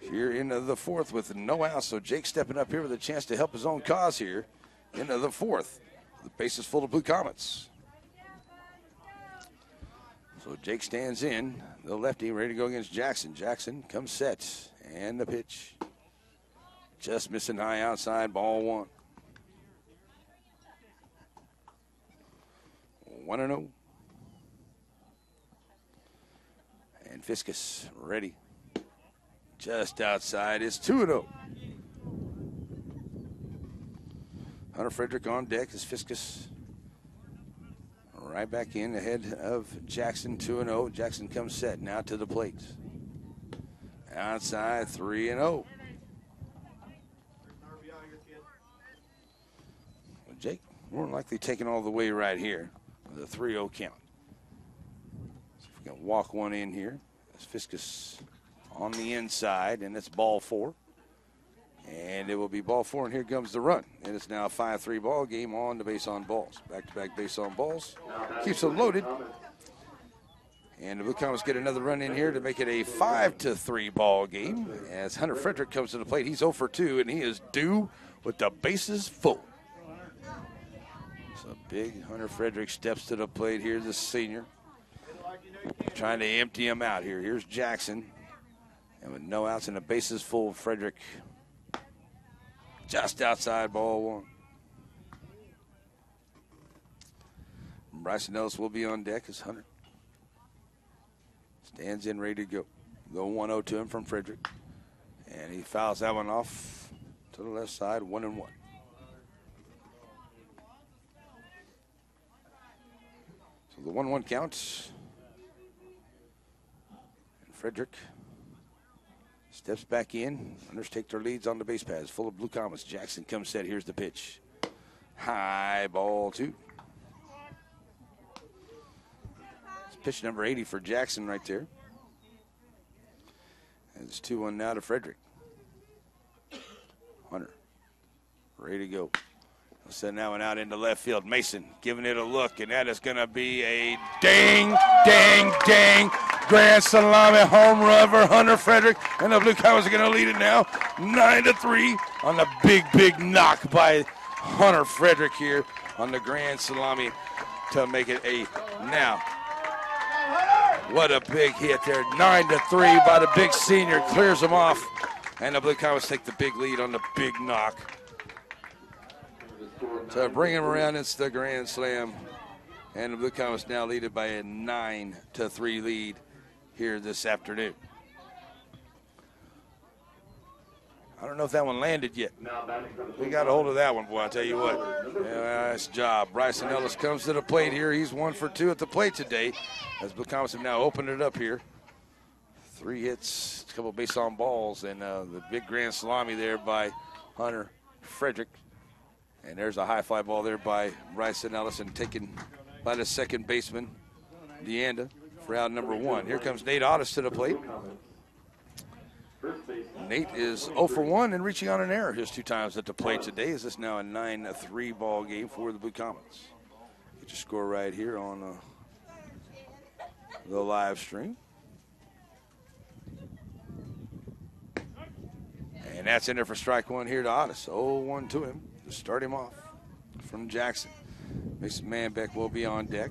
Here into the fourth with no outs. So Jake stepping up here with a chance to help his own cause here into the fourth. The base is full of Blue Comets. So Jake stands in, the lefty ready to go against Jackson. Jackson comes set, and the pitch. Just missing high outside, ball 1. 1-0. And Fiskus ready. Just outside is 2-0. Hunter Frederick on deck as Fiskus right back in ahead of Jackson, 2-0. Jackson comes set now to the plate. Outside, 3-0. Jake more than likely taking all the way right here with a 3-0 count. So if we can walk one in here. That's Fiskus on the inside, and it's ball 4. And it will be ball 4, and here comes the run. And it's now a 5-3 ball game on the base on balls. Back-to-back base on balls. Keeps them loaded. And the Blue Comets get another run in here to make it a 5-3 ball game. As Hunter Frederick comes to the plate, he's 0 for 2, and he is due with the bases full. So big Hunter Frederick steps to the plate here, the senior. Trying to empty him out here. Here's Jackson. And with no outs and the bases full, Frederick just outside, ball 1. Bryson Ellis will be on deck as Hunter stands in, ready to go. Go 1-0 to him from Frederick. And he fouls that one off to the left side, 1-1. So the 1-1 counts. And Frederick steps back in. Runners take their leads on the base paths. Full of Blue Comets. Jackson comes set. Here's the pitch. High, ball 2. It's pitch number 80 for Jackson right there. And it's 2-1 now to Frederick. Hunter ready to go. He'll send that one out into left field. Mason giving it a look, and that is going to be a ding, ding, ding. Grand salami home run for Hunter Frederick, and the Blue Comets are going to lead it now 9-3 on the big knock by Hunter Frederick here on the grand salami to make it a now. What a big hit there. 9-3 by the big senior. Clears them off. And the Blue Comets take the big lead on the big knock. To bring him around, it's the grand slam. And the Blue Comets now lead it by a 9-3 lead here this afternoon. I don't know if that one landed yet. We got a hold of that one, boy, I'll tell you what. Yeah, nice job. Bryson Ellis comes to the plate here. He's 1 for 2 at the plate today. As Blue Comets have now opened it up here. 3 hits, a couple base on balls, and the big grand salami there by Hunter Frederick. And there's a high fly ball there by Bryson Ellis and taken by the second baseman, Deanda, for out number 1. Here comes Nate Otis to the plate. Nate is 0 for 1 and reaching on an error his 2 times at the plate today. Is this now a 9-3 ball game for the Blue Comets? Get your score right here on the live stream. And that's in there for strike 1 here to Otis. 0-1 to him to start him off from Jackson. Mason Manbeck will be on deck.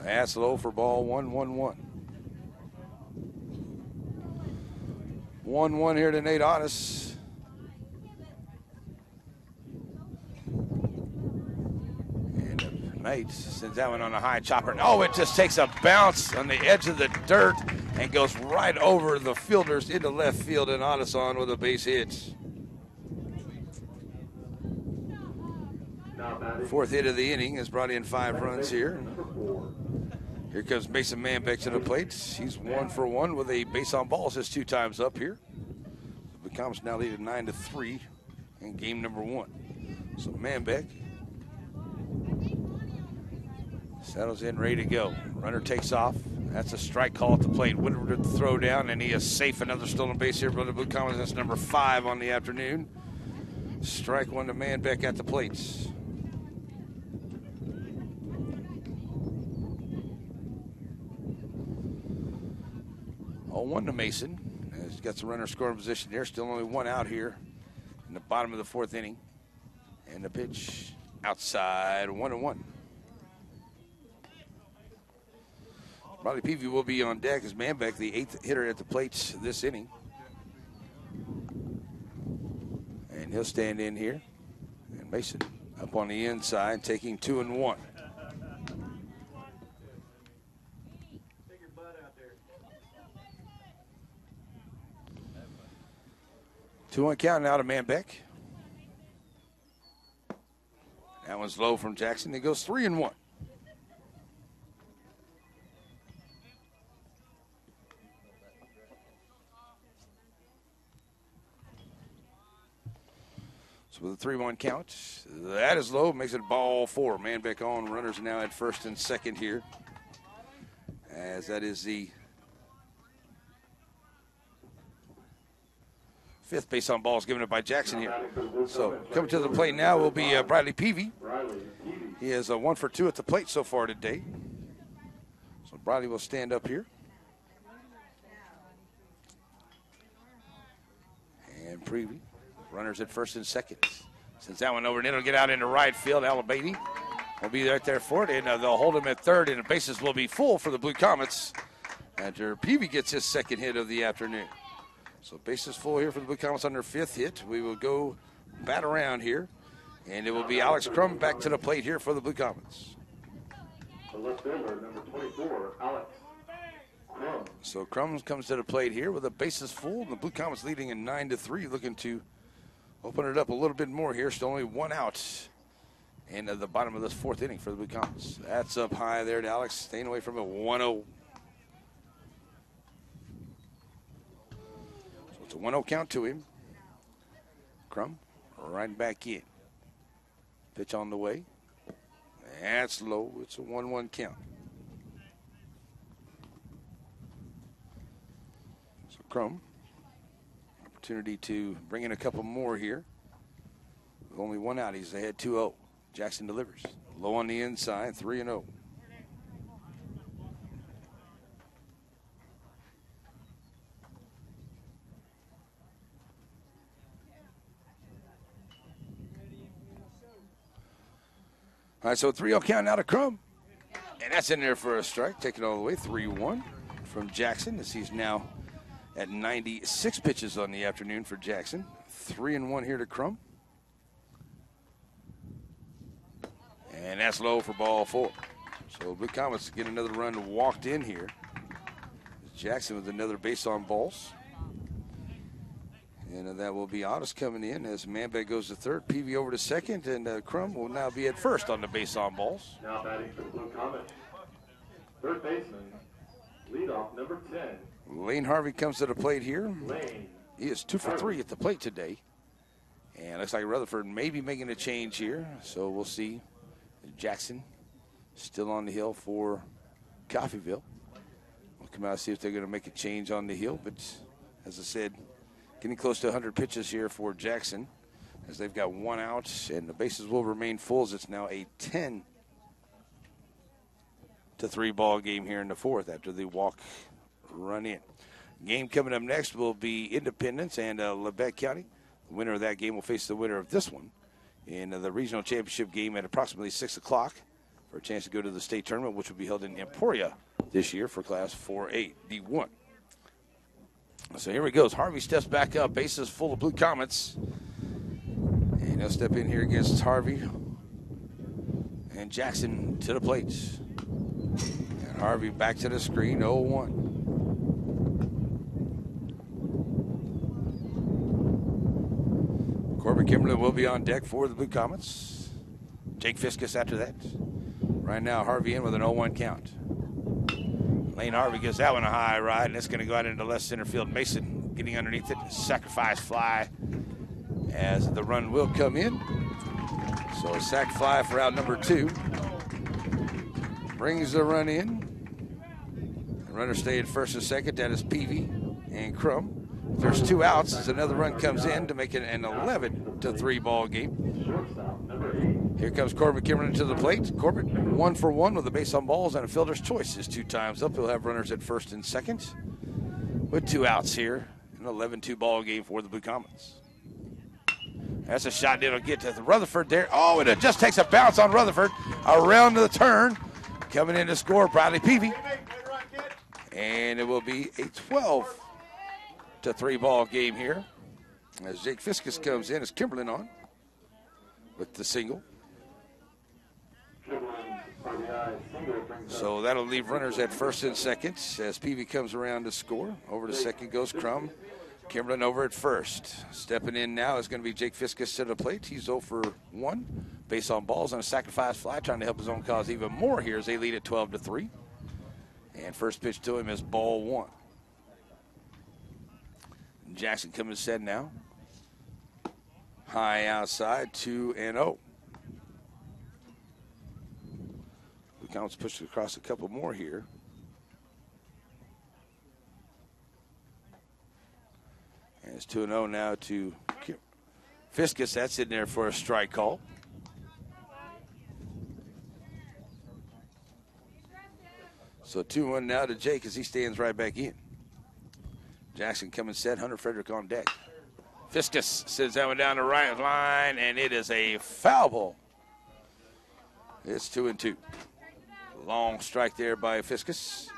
That's low for ball 1-1-1. 1-1 here to Nate Otis. tonight. Sends that one on a high chopper. Oh, it just takes a bounce on the edge of the dirt and goes right over the fielders into left field, and Odison with a base hit. Fourth hit of the inning has brought in 5 runs here. Here comes Mason Manbeck to the plate. He's 1 for 1 with a base on balls his 2 times up here. The Comets now lead at 9-3 in game number 1. So Manbeck settles in, ready to go. Runner takes off. That's a strike call at the plate. Woodward to throw down, and he is safe. Another stolen base here for the Blue Comets. That's number 5 on the afternoon. Strike 1 to Manbeck at the plate. 0-1 to Mason. He's got some runner scoring position there. Still only 1 out here in the bottom of the 4th inning. And the pitch outside, 1-1. Bradley Peavy will be on deck as Manbeck, the 8th hitter at the plate this inning. And he'll stand in here. And Mason up on the inside, taking 2-1. 2-1 count now to Manbeck. That one's low from Jackson. It goes 3-1. So with a 3-1 count, that is low. Makes it ball 4. Manbeck on. Runners now at first and second here, as that is the 5th base on balls given up by Jackson here. So coming to the plate now will be Bradley Peavy. He is 1 for 2 at the plate so far today. So Bradley will stand up here. And Peavy, runners at first and second. Since that one over, and it'll get out into right field. Alabady will be right there for it, and they'll hold him at third, and the bases will be full for the Blue Comets after Peavy gets his 2nd hit of the afternoon. So bases full here for the Blue Comets on their 5th hit. We will go bat around here, and it will be Alex Crum back to the plate here for the Blue Comets. The left fielder, number 24, Alex Crum. So Crum comes to the plate here with the bases full. The Blue Comets leading in 9-3, looking to open it up a little bit more here. Still only 1 out in the bottom of this 4th inning for the Blue Comets. That's up high there to Alex, staying away from it. 1-0. It's a 1-0 count to him. Crum right back in. Pitch on the way. That's low. It's a 1-1 count. So Crum, opportunity to bring in a couple more here. With only 1 out, he's ahead 2-0. Jackson delivers. Low on the inside, 3-0. All right, so 3-0 count now to Crum. And that's in there for a strike, taking all the way, 3-1 from Jackson, as he's now at 96 pitches on the afternoon for Jackson. 3-1 here to Crum. And that's low for ball 4. So Blue Comets get another run walked in here. Jackson with another base on balls. And that will be Otis coming in as Manbeck goes to third, Peavy over to second, and Crum will now be at first on the base on balls. Now batting for the Blue Comets, third baseman, leadoff number 10. Lane Harvey comes to the plate here. Lane. He is 2 for 3 at the plate today. And looks like Rutherford may be making a change here. So we'll see. Jackson still on the hill for Coffeyville. We'll come out and see if they're going to make a change on the hill. But as I said, getting close to 100 pitches here for Jackson, as they've got 1 out, and the bases will remain full as it's now a 10-3 ball game here in the 4th after the walk run in. Game coming up next will be Independence and Lebec County. The winner of that game will face the winner of this one in the regional championship game at approximately 6 o'clock for a chance to go to the state tournament, which will be held in Emporia this year for Class 4A D1. So here he goes. Harvey steps back up. Bases full of Blue Comets. And he'll step in here against Harvey. And Jackson to the plates. And Harvey back to the screen, 0-1. Corbin Kimberly will be on deck for the Blue Comets. Jake Fiskus after that. Right now, Harvey in with an 0-1 count. Lane Harvey gives that one a high ride, and it's going to go out into left center field. Mason getting underneath it. Sacrifice fly as the run will come in. So a sac fly for out number 2. Brings the run in. The runner stay at first and second. That is Peavy and Crum. If there's 2 outs, as another run comes in to make it an 11-3 ball game. Here comes Corbin Kimberly to the plate. Corbin 1 for 1 with a base on balls and a fielder's choice is 2 times up. He'll have runners at first and second with 2 outs here. An 11-2 ball game for the Blue Comets. That's a shot that'll get to Rutherford there. Oh, and it just takes a bounce on Rutherford around the turn. Coming in to score, Bradley Peavy. And it will be a 12-3 ball game here. As Jake Fiskus comes in, as Kimberlin on with the single. So that'll leave runners at first and second as Peavy comes around to score. Over to second goes Crum. Kimberlin over at first. Stepping in now is going to be Jake Fiskus to the plate. He's 0 for 1. Base on balls on a sacrifice fly, trying to help his own cause even more here as they lead at 12-3. And first pitch to him is ball 1. Jackson coming set now. High outside, 2-0. Blue Comets pushed across a couple more here. And it's 2-0 now to Fiskus. That's in there for a strike call. So 2-1 now to Jake as he stands right back in. Jackson coming set, Hunter Frederick on deck. Fiskus sends that one down the right line, and it is a foul ball. It's 2-2. Long strike there by Fiskus.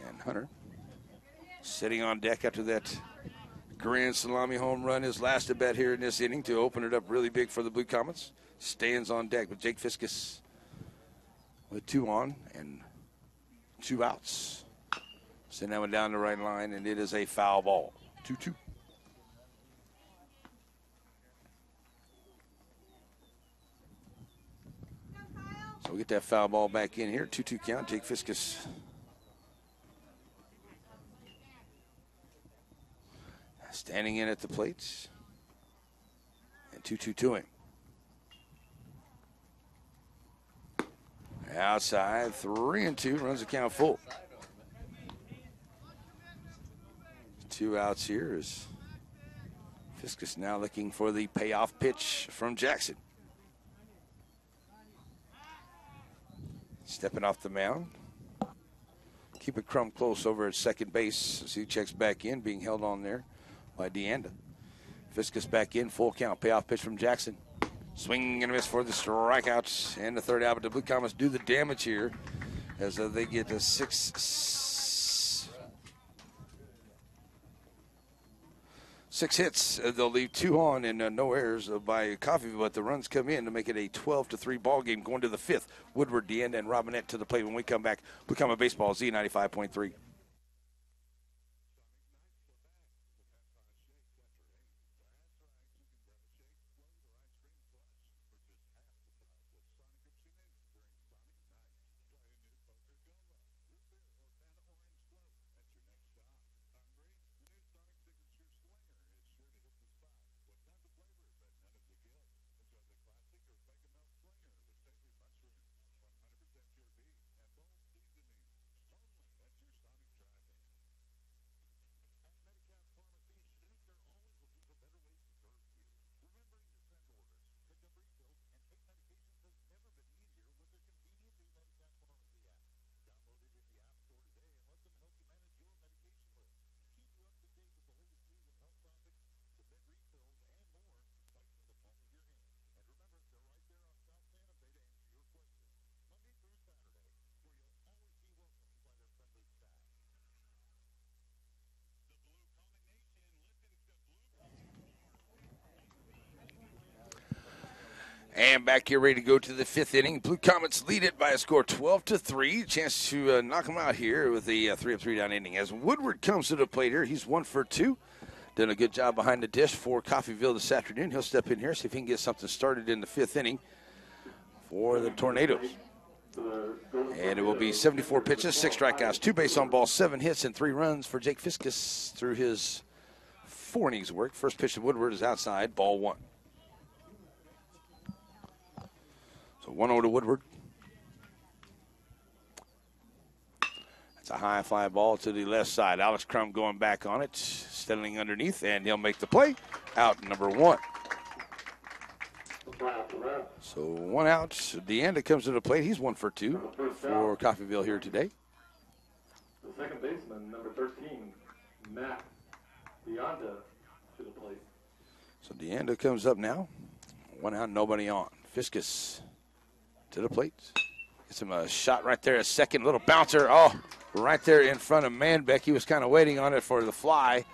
And Hunter sitting on deck after that grand salami home run, his last at bat here in this inning to open it up really big for the Blue Comets. Stands on deck with Jake Fiskus with 2 on and 2 outs. Send that one down the right line, and it is a foul ball. 2-2. So we get that foul ball back in here. 2-2 count. Jake Fiskus standing in at the plate. And 2-2 to him. Outside, 3-2, runs the count full. 2 outs here as Fiskus now looking for the payoff pitch from Jackson. Stepping off the mound. Keep it Crum close over at second base as he checks back in, being held on there by DeAnda. Fiskus back in, full count, payoff pitch from Jackson. Swing and a miss for the strikeouts and the third out, but the Blue Comets do the damage here as they get a 6 hits. They'll leave 2 on and no errors by Coffeyville, but the runs come in to make it a 12-3 ball game going to the 5th. Woodward, DeAnda, and Robinette to the plate when we come back. Blue Comet Baseball, Z95.3. And back here, ready to go to the 5th inning. Blue Comets lead it by a score 12-3. Chance to knock them out here with a 3-up, 3-down inning. As Woodward comes to the plate here, he's 1 for 2. Done a good job behind the dish for Coffeyville this afternoon. He'll step in here, see if he can get something started in the 5th inning for the Tornadoes. And it will be 74 pitches, 6 strikeouts, 2 base on balls, 7 hits, and 3 runs for Jake Fiskus through his 4 innings of work. First pitch to Woodward is outside, ball 1. So 1-0 to Woodward. It's a high fly ball to the left side. Alex Crum going back on it, settling underneath, and he'll make the play. Out number 1. So 1 out. DeAnda comes to the plate. He's 1 for 2 for Coffeyville here today. The second baseman, number 13, Matt DeAnda to the plate. So DeAnda comes up now. 1 out, nobody on. Fiskus to the plate. Gets him a shot right there, a second little bouncer. Oh, right there in front of Manbeck. He was kind of waiting on it for the fly.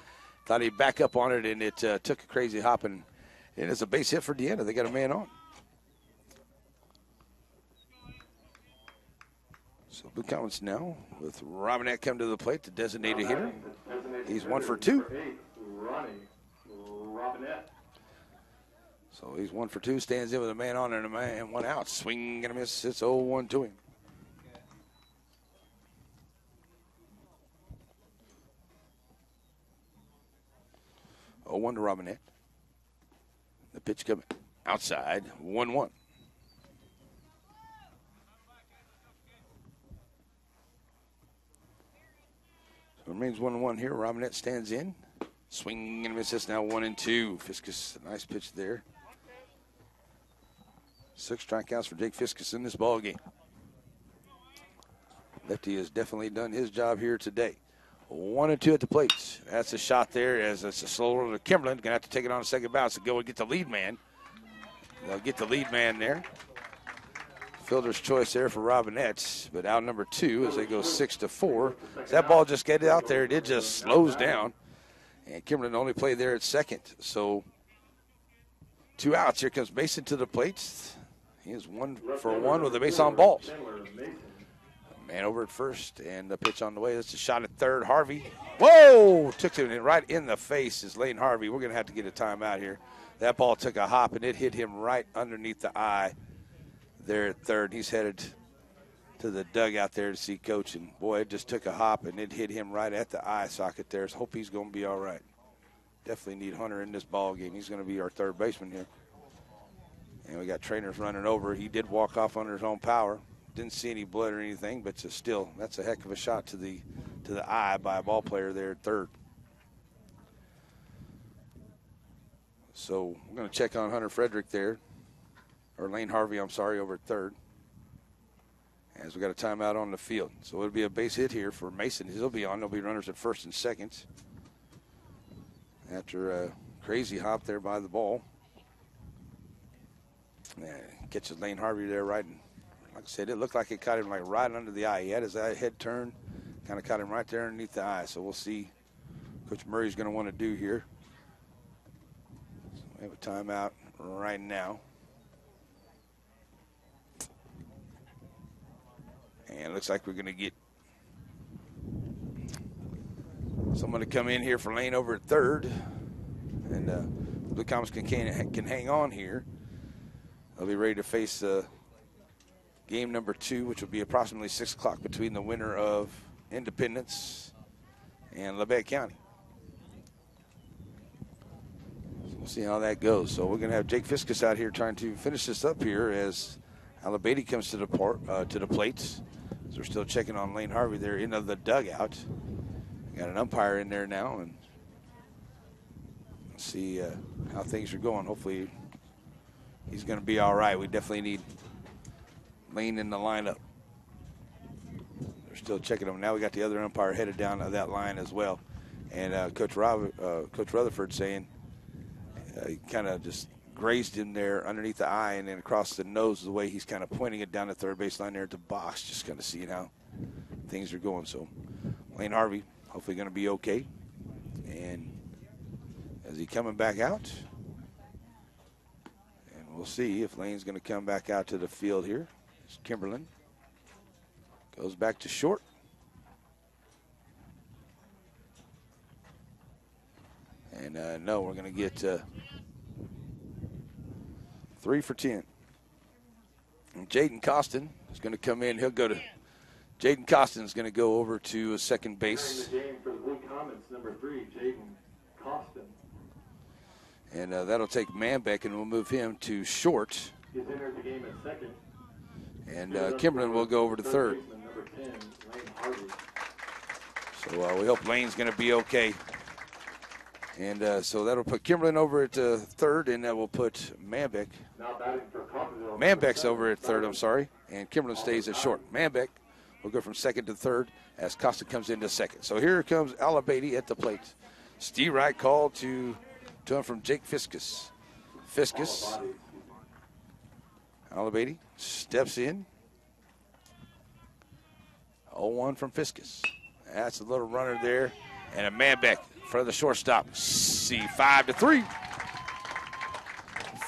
Thought he'd back up on it, and it took a crazy hop, and it's a base hit for DeAnda. They got a man on. So Blue Comets now with Robinette come to the plate, the designated hitter. He's 1 for 2. Robinette. So he's 1 for 2, stands in with a man on and a man 1 out. Swing and a miss. It's 0-1 to him. Oh, 1 to Robinette. The pitch coming outside, 1-1. So it remains 1-1 here. Robinette stands in. Swing and a miss. It's now 1-2. Fiskus, a nice pitch there. 6 strikeouts for Jake Fiskus in this ball game. Lefty has definitely done his job here today. 1-2 at the plate. That's a shot there as it's a slow roll to Kimberlin. Going to have to take it on a second bounce to go and get the lead man. They'll get the lead man there. Fielder's choice there for Robinette, but out number 2 as they go 6-4. That ball just get out there. It just slows down. And Kimberlin only played there at second. So 2 outs. Here comes Mason to the plate. He is 1 for 1 with a base on balls. Man over at first, and the pitch on the way. That's a shot at third. Harvey. Whoa! Took him right in the face is Lane Harvey. We're going to have to get a timeout here. That ball took a hop, and it hit him right underneath the eye there at third. He's headed to the dugout there to see Coach, and boy, it just took a hop, and it hit him right at the eye socket there. So hope he's going to be all right. Definitely need Hunter in this ball game. He's going to be our third baseman here. And we got trainers running over. He did walk off under his own power. Didn't see any blood or anything, but still, that's a heck of a shot to the eye by a ball player there at third. So we're going to check on Hunter Frederick there, or Lane Harvey, I'm sorry, over at third. As we got a timeout on the field. So it'll be a base hit here for Mason. He'll be on. There'll be runners at first and second. After a crazy hop there by the ball. Catches Lane Harvey there right in. Like I said, it looked like it caught him like right under the eye. He had his head turned, kind of caught him right there underneath the eye. So we'll see Coach Murray's going to want to do here. So we have a timeout right now. And it looks like we're going to get someone to come in here for Lane over at third. And the Blue Comets can hang on here. They'll be ready to face game number 2, which will be approximately 6 o'clock between the winner of Independence and LaBette County. So we'll see how that goes. So we're going to have Jake Fiskus out here trying to finish this up here as Alabady comes to the plate. So we're still checking on Lane Harvey there into the dugout. Got an umpire in there now, and see how things are going. Hopefully he's going to be all right. We definitely need Lane in the lineup. They're still checking him. Now we got the other umpire headed down to that line as well. And Coach Rutherford saying he kind of just grazed him there underneath the eye and then across the nose the way he's kind of pointing it down the third base line there at the box, just kind of seeing how things are going. So Lane Harvey hopefully going to be okay. And is he coming back out? And we'll see if Lane's going to come back out to the field here. It's Kimberlin. Goes back to short. And no, we're going to get 3 for 10. And Jaden Costin is going to come in. Jaden Costin is going to go over to second base. Entering the game for the Blue Comets, number 3, Jaden Costin. And that'll take Manbeck, and we'll move him to short. He's entered the game at second. And Kimberlin will go over to third. Number 10, Lane Harvey. So we hope Lane's going to be okay. And so that'll put Kimberlin over at third, and that will put Manbeck. Now batting for Coffeyville. Manbeck's over at third, I'm sorry. And Kimberlin stays at short. Manbeck will go from second to third as Costa comes into second. So here comes Alabady at the plate. Steve Wright called to him from Jake Fiskus. Fiskus. Alabady steps in. 0-1 from Fiskus. That's a little runner there. And a Manbeck for the shortstop. See 5-3.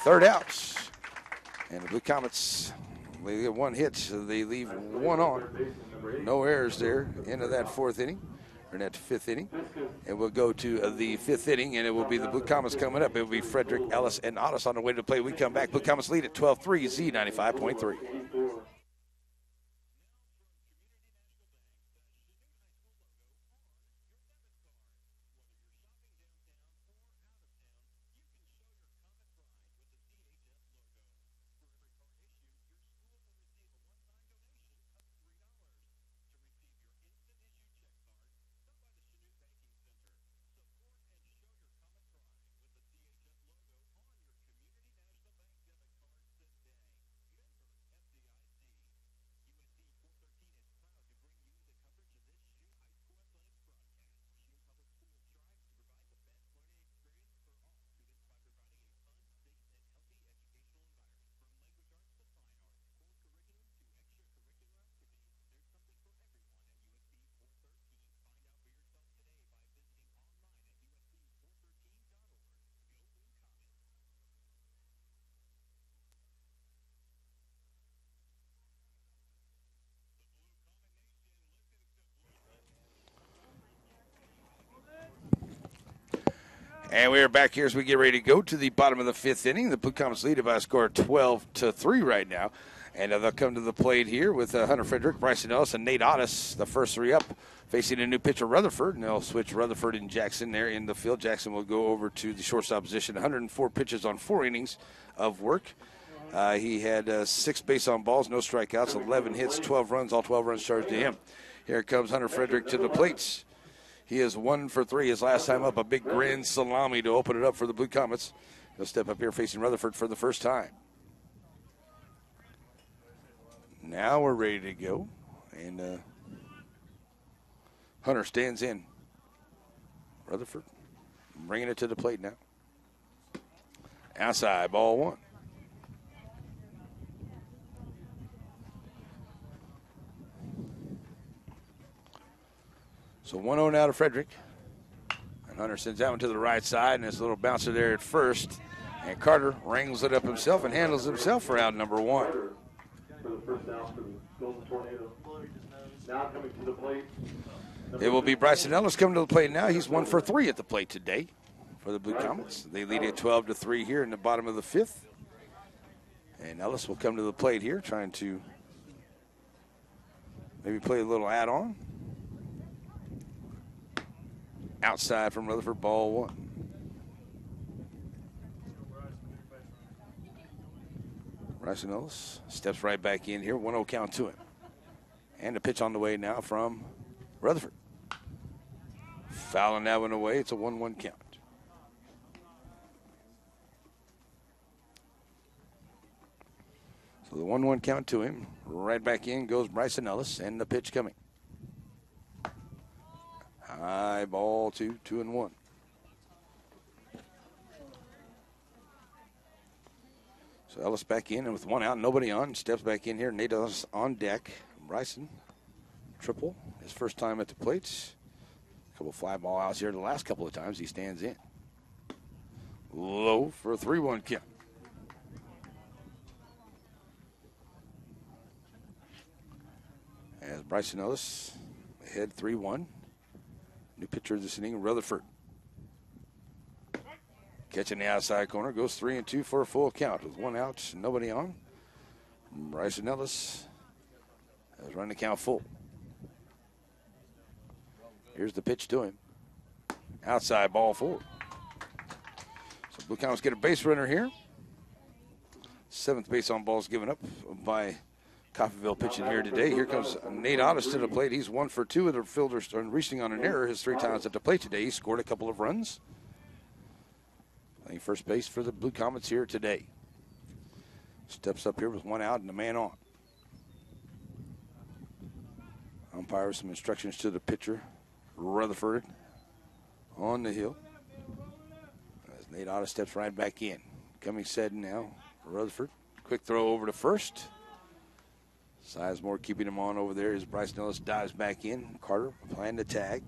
Third out. And the Blue Comets, they get 1 hit, so they leave 1 on. No errors there into that 4th inning, or that 5th inning. And we'll go to the 5th inning, and it will be the Blue Comets coming up. It will be Frederick, Ellis, and Otis on the way to the plate. We come back. Blue Comets lead at 12-3, Z95.3. And we are back here as we get ready to go to the bottom of the 5th inning. The Blue Comets lead by a score of 12-3 right now. And they'll come to the plate here with Hunter Frederick, Bryson Ellis, and Nate Otis, the first 3 up, facing a new pitcher, Rutherford. And they'll switch Rutherford and Jackson there in the field. Jackson will go over to the shortstop position. 104 pitches on 4 innings of work. He had 6 base on balls, no strikeouts, 11 hits, 12 runs, all 12 runs charged to him. Here comes Hunter Frederick to the plate. He is 1 for 3 his last time up. A big grand salami to open it up for the Blue Comets. He'll step up here facing Rutherford for the first time. Now we're ready to go. And Hunter stands in. Rutherford bringing it to the plate now. Outside, ball 1. So 1-0 now to Frederick. And Hunter sends that one to the right side, and this little bouncer there at first. And Carter wrangles it up himself and handles himself for out number 1. For the first out for the Golden Tornado. Now coming to the plate. It will be Bryson Ellis coming to the plate now. He's 1 for 3 at the plate today for the Blue Comets. They lead at 12-3 here in the bottom of the 5th. And Ellis will come to the plate here, trying to maybe play a little add-on. Outside from Rutherford, ball 1. Bryson Ellis steps right back in here. 1-0 count to him. And a pitch on the way now from Rutherford. Fouling that one away. It's a 1-1 count. So the 1-1 count to him. Right back in goes Bryson Ellis, and the pitch coming. High ball 2-1. So Ellis back in, and with 1 out, nobody on, steps back in here. Nate Ellis on deck. Bryson, triple, his first time at the plates. A couple fly ball outs here the last couple of times. He stands in. Low for a 3-1 count. Bryson Ellis ahead 3-1. New pitcher this inning, Rutherford. Catching the outside corner, goes 3-2 for a full count with 1 out, nobody on. Bryson Ellis has run the count full. Here's the pitch to him. Outside ball forward. So Blue Comets get a base runner here. 7th base on balls given up by Coffeyville pitching here today. Here comes Nate Otis to the plate. He's 1 for 2 with the fielder reaching on an error. His 3 times at the plate today. He scored a couple of runs. Playing first base for the Blue Comets here today. Steps up here with 1 out and a man on. Umpire with some instructions to the pitcher, Rutherford, on the hill. As Nate Otis steps right back in. Coming set now, Rutherford. Quick throw over to first. Sizemore keeping him on over there as Bryson Ellis dives back in. Carter applying the tag.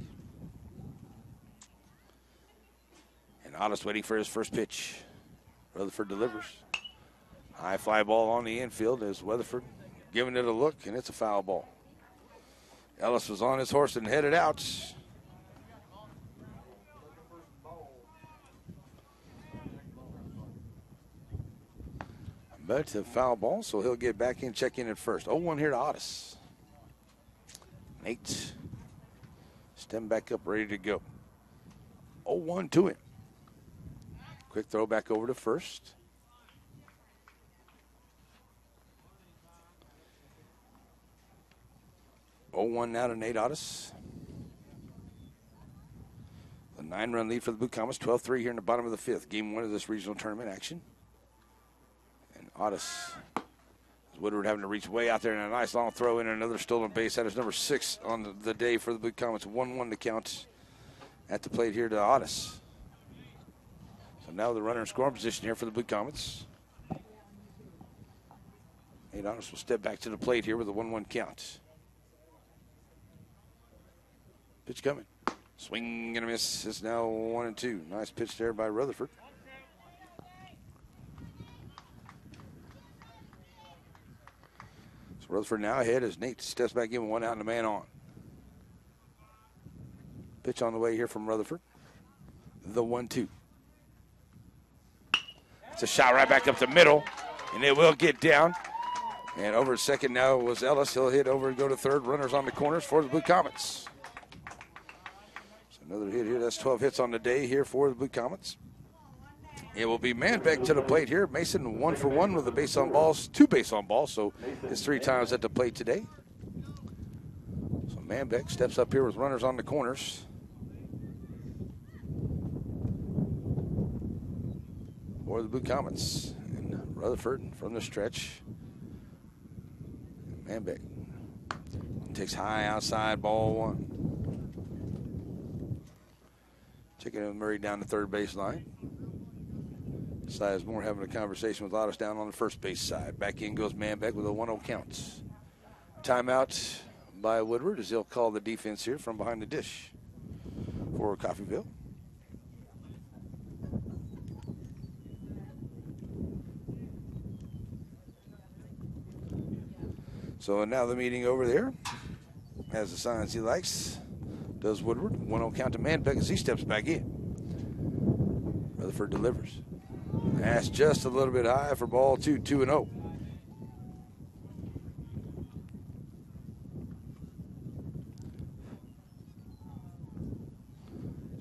And Otis waiting for his first pitch. Rutherford delivers. High fly ball on the infield as Weatherford giving it a look, and it's a foul ball. Ellis was on his horse and headed out. But a foul ball, so he'll get back in, check in at first. 0-1 here to Otis. Nate stem back up, ready to go. 0-1 to him. Quick throw back over to first. Oh-1 now to Nate Otis. A 9-run lead for the Blue Comets. 12-3 here in the bottom of the 5th. Game 1 of this regional tournament action. And Otis, Woodward having to reach way out there, and a nice long throw in, and another stolen base. That is number 6 on the day for the Blue Comets. 1-1 to count at the plate here to Otis. So now the runner in scoring position here for the Blue Comets. Nate Otis will step back to the plate here with a 1-1 count. Pitch coming. Swing and a miss. It's now 1-2. Nice pitch there by Rutherford. So Rutherford now ahead as Nate steps back in with 1 out and a man on. Pitch on the way here from Rutherford. The 1-2. It's a shot right back up the middle, and it will get down. And over at second now was Ellis. He'll hit over and go to third. Runners on the corners for the Blue Comets. Another hit here. That's 12 hits on the day here for the Blue Comets. It will be Manbeck to the plate here. Mason 1 for 1 with a base on balls, 2 base on balls, so it's 3 times at the plate today. So Manbeck steps up here with runners on the corners. For the Blue Comets. And Rutherford from the stretch. Manbeck takes high outside, ball 1. Checking in with Murray down the third base line. Sizemore having a conversation with Otis down on the first base side. Back in goes Manbeck with a 1-0 count. Timeout by Woodward as he'll call the defense here from behind the dish for Coffeyville. So now the meeting over there has the signs he likes. Does Woodward. 1-0 count to Manbeck as he steps back in. Rutherford delivers. That's just a little bit high for ball 2, 2-0.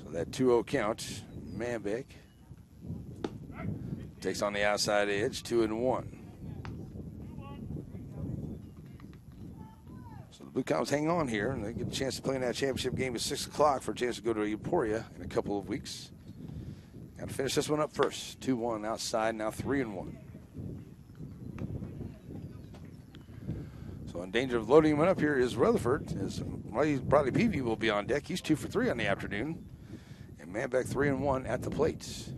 So that 2-0 count, Manbeck takes on the outside edge, 2-1. Blue Comets hang on here, and they get a chance to play in that championship game at 6 o'clock for a chance to go to Emporia in a couple of weeks. Got to finish this one up first. 2-1 outside, now 3-1. So in danger of loading him up here is Rutherford. Bradley Peavy will be on deck. He's 2 for 3 on the afternoon. And Manbeck 3-1 at the plate.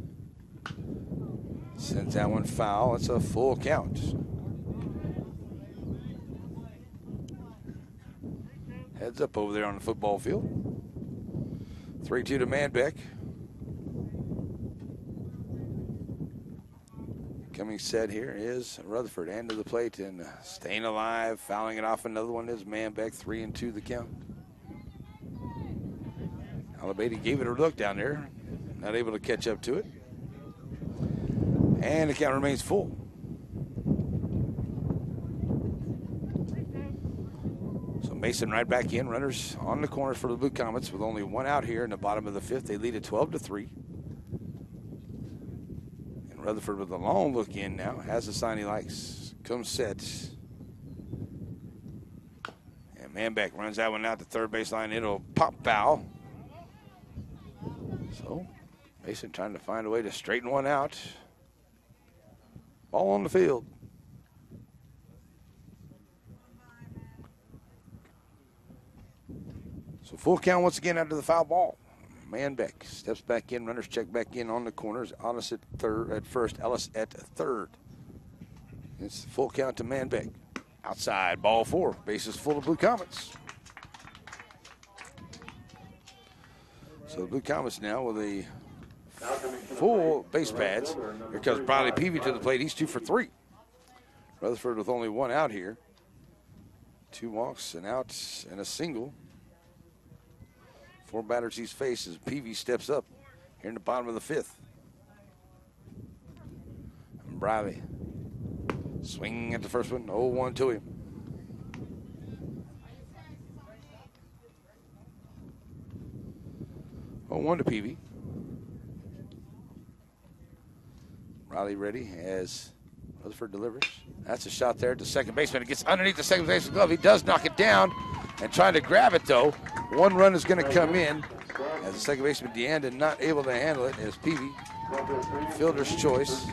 Sends that one foul. It's a full count. Heads up over there on the football field. 3-2 to Manbeck. Coming set here is Rutherford. Hand to the plate and staying alive. Fouling it off. Another one is Manbeck. 3-2 the count. Alabaty gave it a look down there. Not able to catch up to it. And the count remains full. So Mason right back in. Runners on the corners for the Blue Comets with only one out here in the bottom of the fifth. They lead at 12-3. And Rutherford with a long look in now. Has the sign he likes. Comes set. And Manbeck runs that one out to third baseline. It'll pop foul. So Mason trying to find a way to straighten one out. Ball on the field. So full count once again after the foul ball. Manbeck steps back in. Runners check back in on the corners. Ellis at first. Ellis at third. It's full count to Manbeck. Outside, ball four. Bases full of Blue Comets. So the Blue Comets now with a full base pads. Here comes Bradley Peavy to the plate. He's 2 for 3. Rutherford with only one out here. 2 walks, an out, and a single. 4 batters he's faced as Peavy steps up here in the bottom of the fifth. And Bradley swinging at the first one. 0-1 to him. Oh, 1 to Peavy. Riley ready as Rutherford delivers. That's a shot there to second baseman. It gets underneath the second baseman's glove. He does knock it down and trying to grab it, though. 1 run is going to come in as the second baseman, DeAndon, not able to handle it as Peavy. Fielder's choice.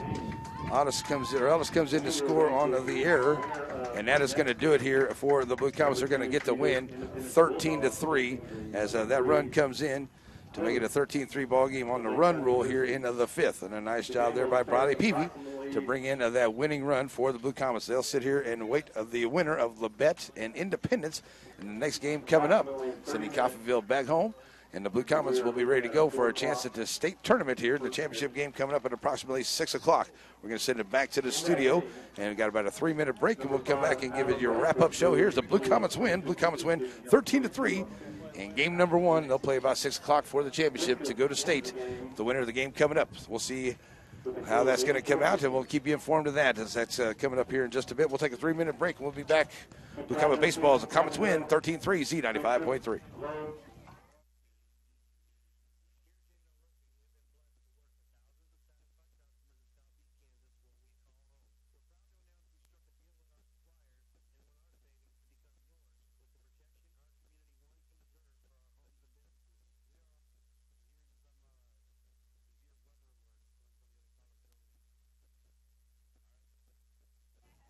Ellis comes in to score on the error, and that is going to do it here for the Blue Comets. They're going to get the win 13-3 as that run comes in to make it a 13-3 ball game on the run rule here in the fifth. And a nice job there by Bradley Peavy to bring in that winning run for the Blue Comets. They'll sit here and wait of the winner of Labette and Independence in the next game coming up. Sending Coffeyville back home. And the Blue Comets will be ready to go for a chance at the state tournament here. The championship game coming up at approximately 6 o'clock. We're going to send it back to the studio. And we've got about a 3-minute break, and we'll come back and give it your wrap-up show. Here's the Blue Comets win. Blue Comets win 13-3. In game number 1, they'll play about 6 o'clock for the championship to go to state. The winner of the game coming up. We'll see how that's going to come out, and we'll keep you informed of that as that's coming up here in just a bit. We'll take a 3-minute break, and we'll be back. Blue Comet Baseball as the Comets win 13-3, Z95.3.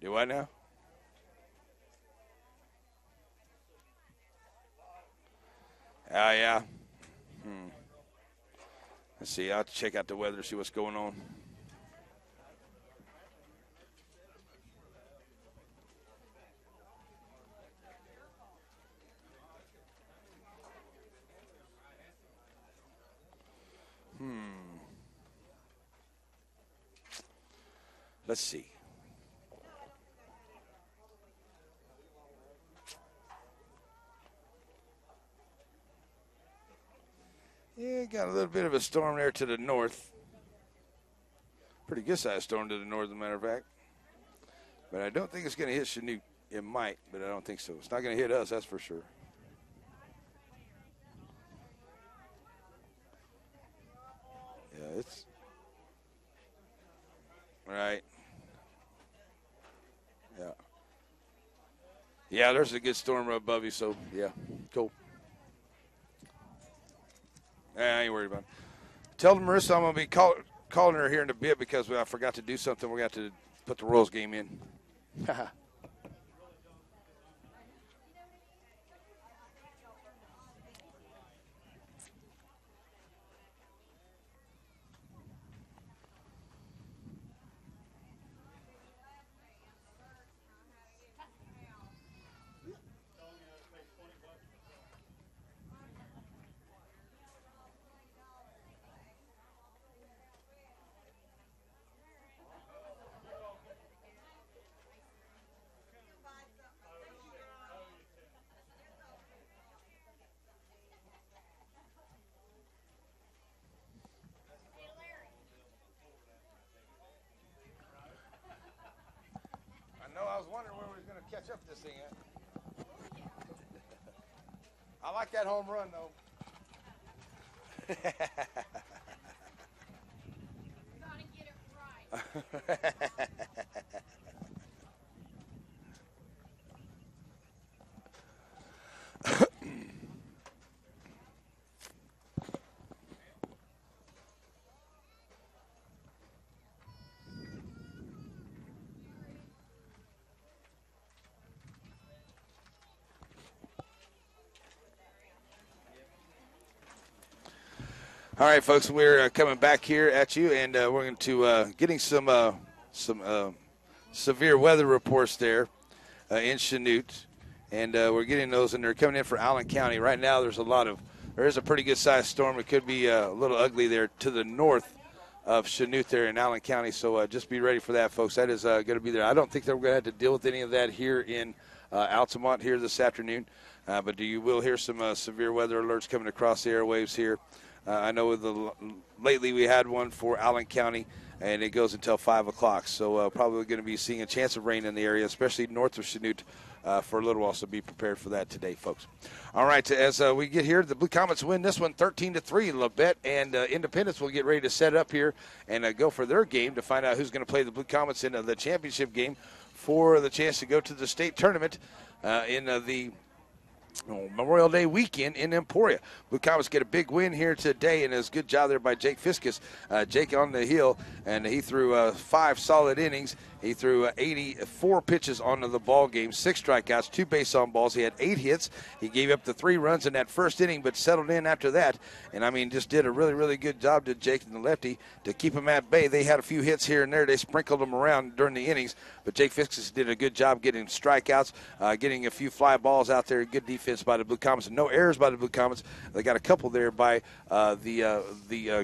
Do what now? Yeah. Let's see. I'll have to check out the weather, see what's going on. Let's see. Yeah, got a little bit of a storm there to the north. Pretty good sized storm to the north, as a matter of fact. But I don't think it's going to hit Chanute. It might, but I don't think so. It's not going to hit us, that's for sure. Yeah, it's right. Yeah. Yeah, there's a good storm above you, so yeah, cool. I ain't worried about it. Tell Marissa I'm going to be calling her here in a bit because I forgot to do something. We're going to have to put the Royals game in. catch up to this thing yet. I like that home run, though. Gotta get it right. All right, folks, we're coming back here at you, and we're going to getting some severe weather reports there in Chanute, and we're getting those, and they're coming in for Allen County. Right now, there is a pretty good-sized storm. It could be a little ugly there to the north of Chanute there in Allen County, so just be ready for that, folks. That is going to be there. I don't think that we're going to have to deal with any of that here in Altamont here this afternoon, but you will hear some severe weather alerts coming across the airwaves here. I know lately we had one for Allen County, and it goes until 5 o'clock. So probably going to be seeing a chance of rain in the area, especially north of Chanute, for a little while. So be prepared for that today, folks. All right, as we get here, the Blue Comets win this one 13-3. Labette and Independence will get ready to set up here and go for their game to find out who's going to play the Blue Comets in the championship game for the chance to go to the state tournament in the Memorial Day weekend in Emporia. Blue Comets get a big win here today, and it's a good job there by Jake Fiskus. Jake on the hill, and he threw 5 solid innings. He threw 84 pitches onto the ball game, 6 strikeouts, 2 base on balls. He had 8 hits. He gave up the 3 runs in that first inning, but settled in after that. And, I mean, just did a really, really good job to Jake and the lefty to keep him at bay. They had a few hits here and there. They sprinkled them around during the innings, but Jake Fiskus did a good job getting strikeouts, getting a few fly balls out there. Good defense by the Blue Comets, and no errors by the Blue Comets. They got a couple there by the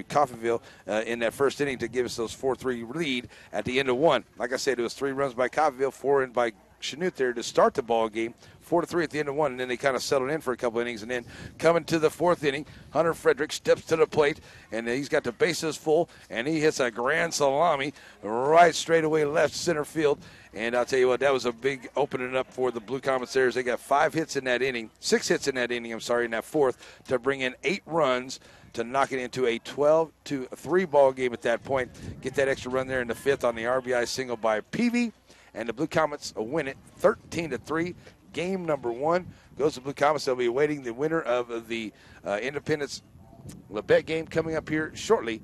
Coffeyville in that first inning to give us those 4-3 lead at the end of one. Like I said, it was 3 runs by Coffeyville, 4 in by Chanute there to start the ball game, 4-3 at the end of one, and then they kind of settled in for a couple innings. And then coming to the 4th inning, Hunter Frederick steps to the plate, and he's got the bases full, and he hits a grand salami right straight away left center field. And I'll tell you what, that was a big opening up for the Blue Comets there. They got 6 hits in that inning, in that fourth, to bring in 8 runs to knock it into a 12-3 ball game at that point. Get that extra run there in the 5th on the RBI single by Peavy, and the Blue Comets win it 13-3. Game number 1 goes to Blue Comets. They'll be awaiting the winner of the Independence Labette game coming up here shortly.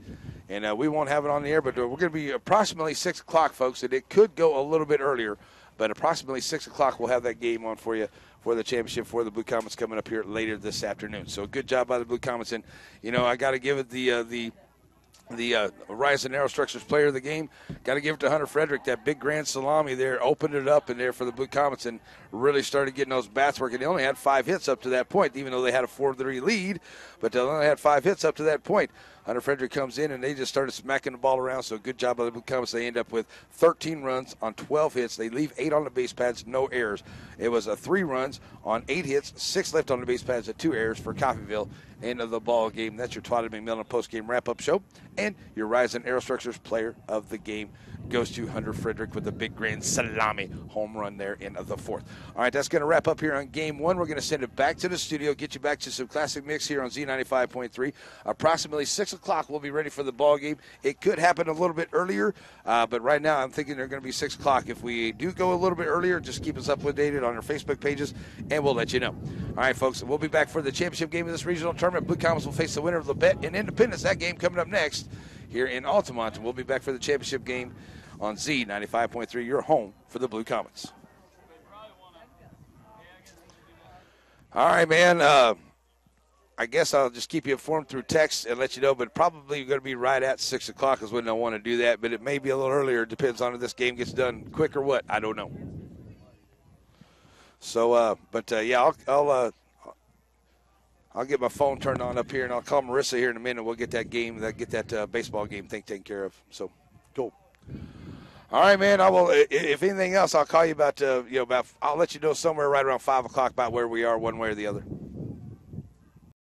And we won't have it on the air, but we're going to be approximately 6 o'clock, folks, and it could go a little bit earlier, but approximately 6 o'clock we'll have that game on for you for the championship for the Blue Comets coming up here later this afternoon. So good job by the Blue Comets. And, you know, I got to give it the Horizon Aerostructures player of the game. Got to give it to Hunter Frederick. That big grand salami there opened it up in there for the Blue Comets and really started getting those bats working. They only had 5 hits up to that point, even though they had a 4-3 lead, but they only had 5 hits up to that point. Hunter Frederick comes in, and they just started smacking the ball around, so good job by the Blue Comets. They end up with 13 runs on 12 hits. They leave 8 on the base pads, no errors. It was 3 runs on 8 hits, 6 left on the base pads, and 2 errors for Coffeyville. End of the ball game. That's your Twilight McMillan post-game wrap-up show. And your Horizon Aerostructures player of the game goes to Hunter Frederick with a big grand salami home run there in the 4th. All right, that's going to wrap up here on Game 1. We're going to send it back to the studio, get you back to some classic mix here on Z95.3. Approximately 6 o'clock, we'll be ready for the ball game. It could happen a little bit earlier, but right now I'm thinking they're going to be 6 o'clock. If we do go a little bit earlier, just keep us updated on our Facebook pages, and we'll let you know. All right, folks, we'll be back for the championship game of this regional tournament. Blue Comets will face the winner of Labette and Independence. That game coming up next here in Altamont, and we'll be back for the championship game on Z95.3, your home for the Blue Comets. All right, man. I guess I'll just keep you informed through text and let you know, but probably going to be right at 6 o'clock is when I want to do that, but it may be a little earlier. It depends on if this game gets done quick or what. I don't know. So, yeah, I'll get my phone turned on up here, and I'll call Marissa here in a minute. We'll get that game, get that baseball game thing taken care of. So, cool. All right, man. I will. If anything else, I'll call you about. I'll let you know somewhere right around 5 o'clock about where we are, one way or the other.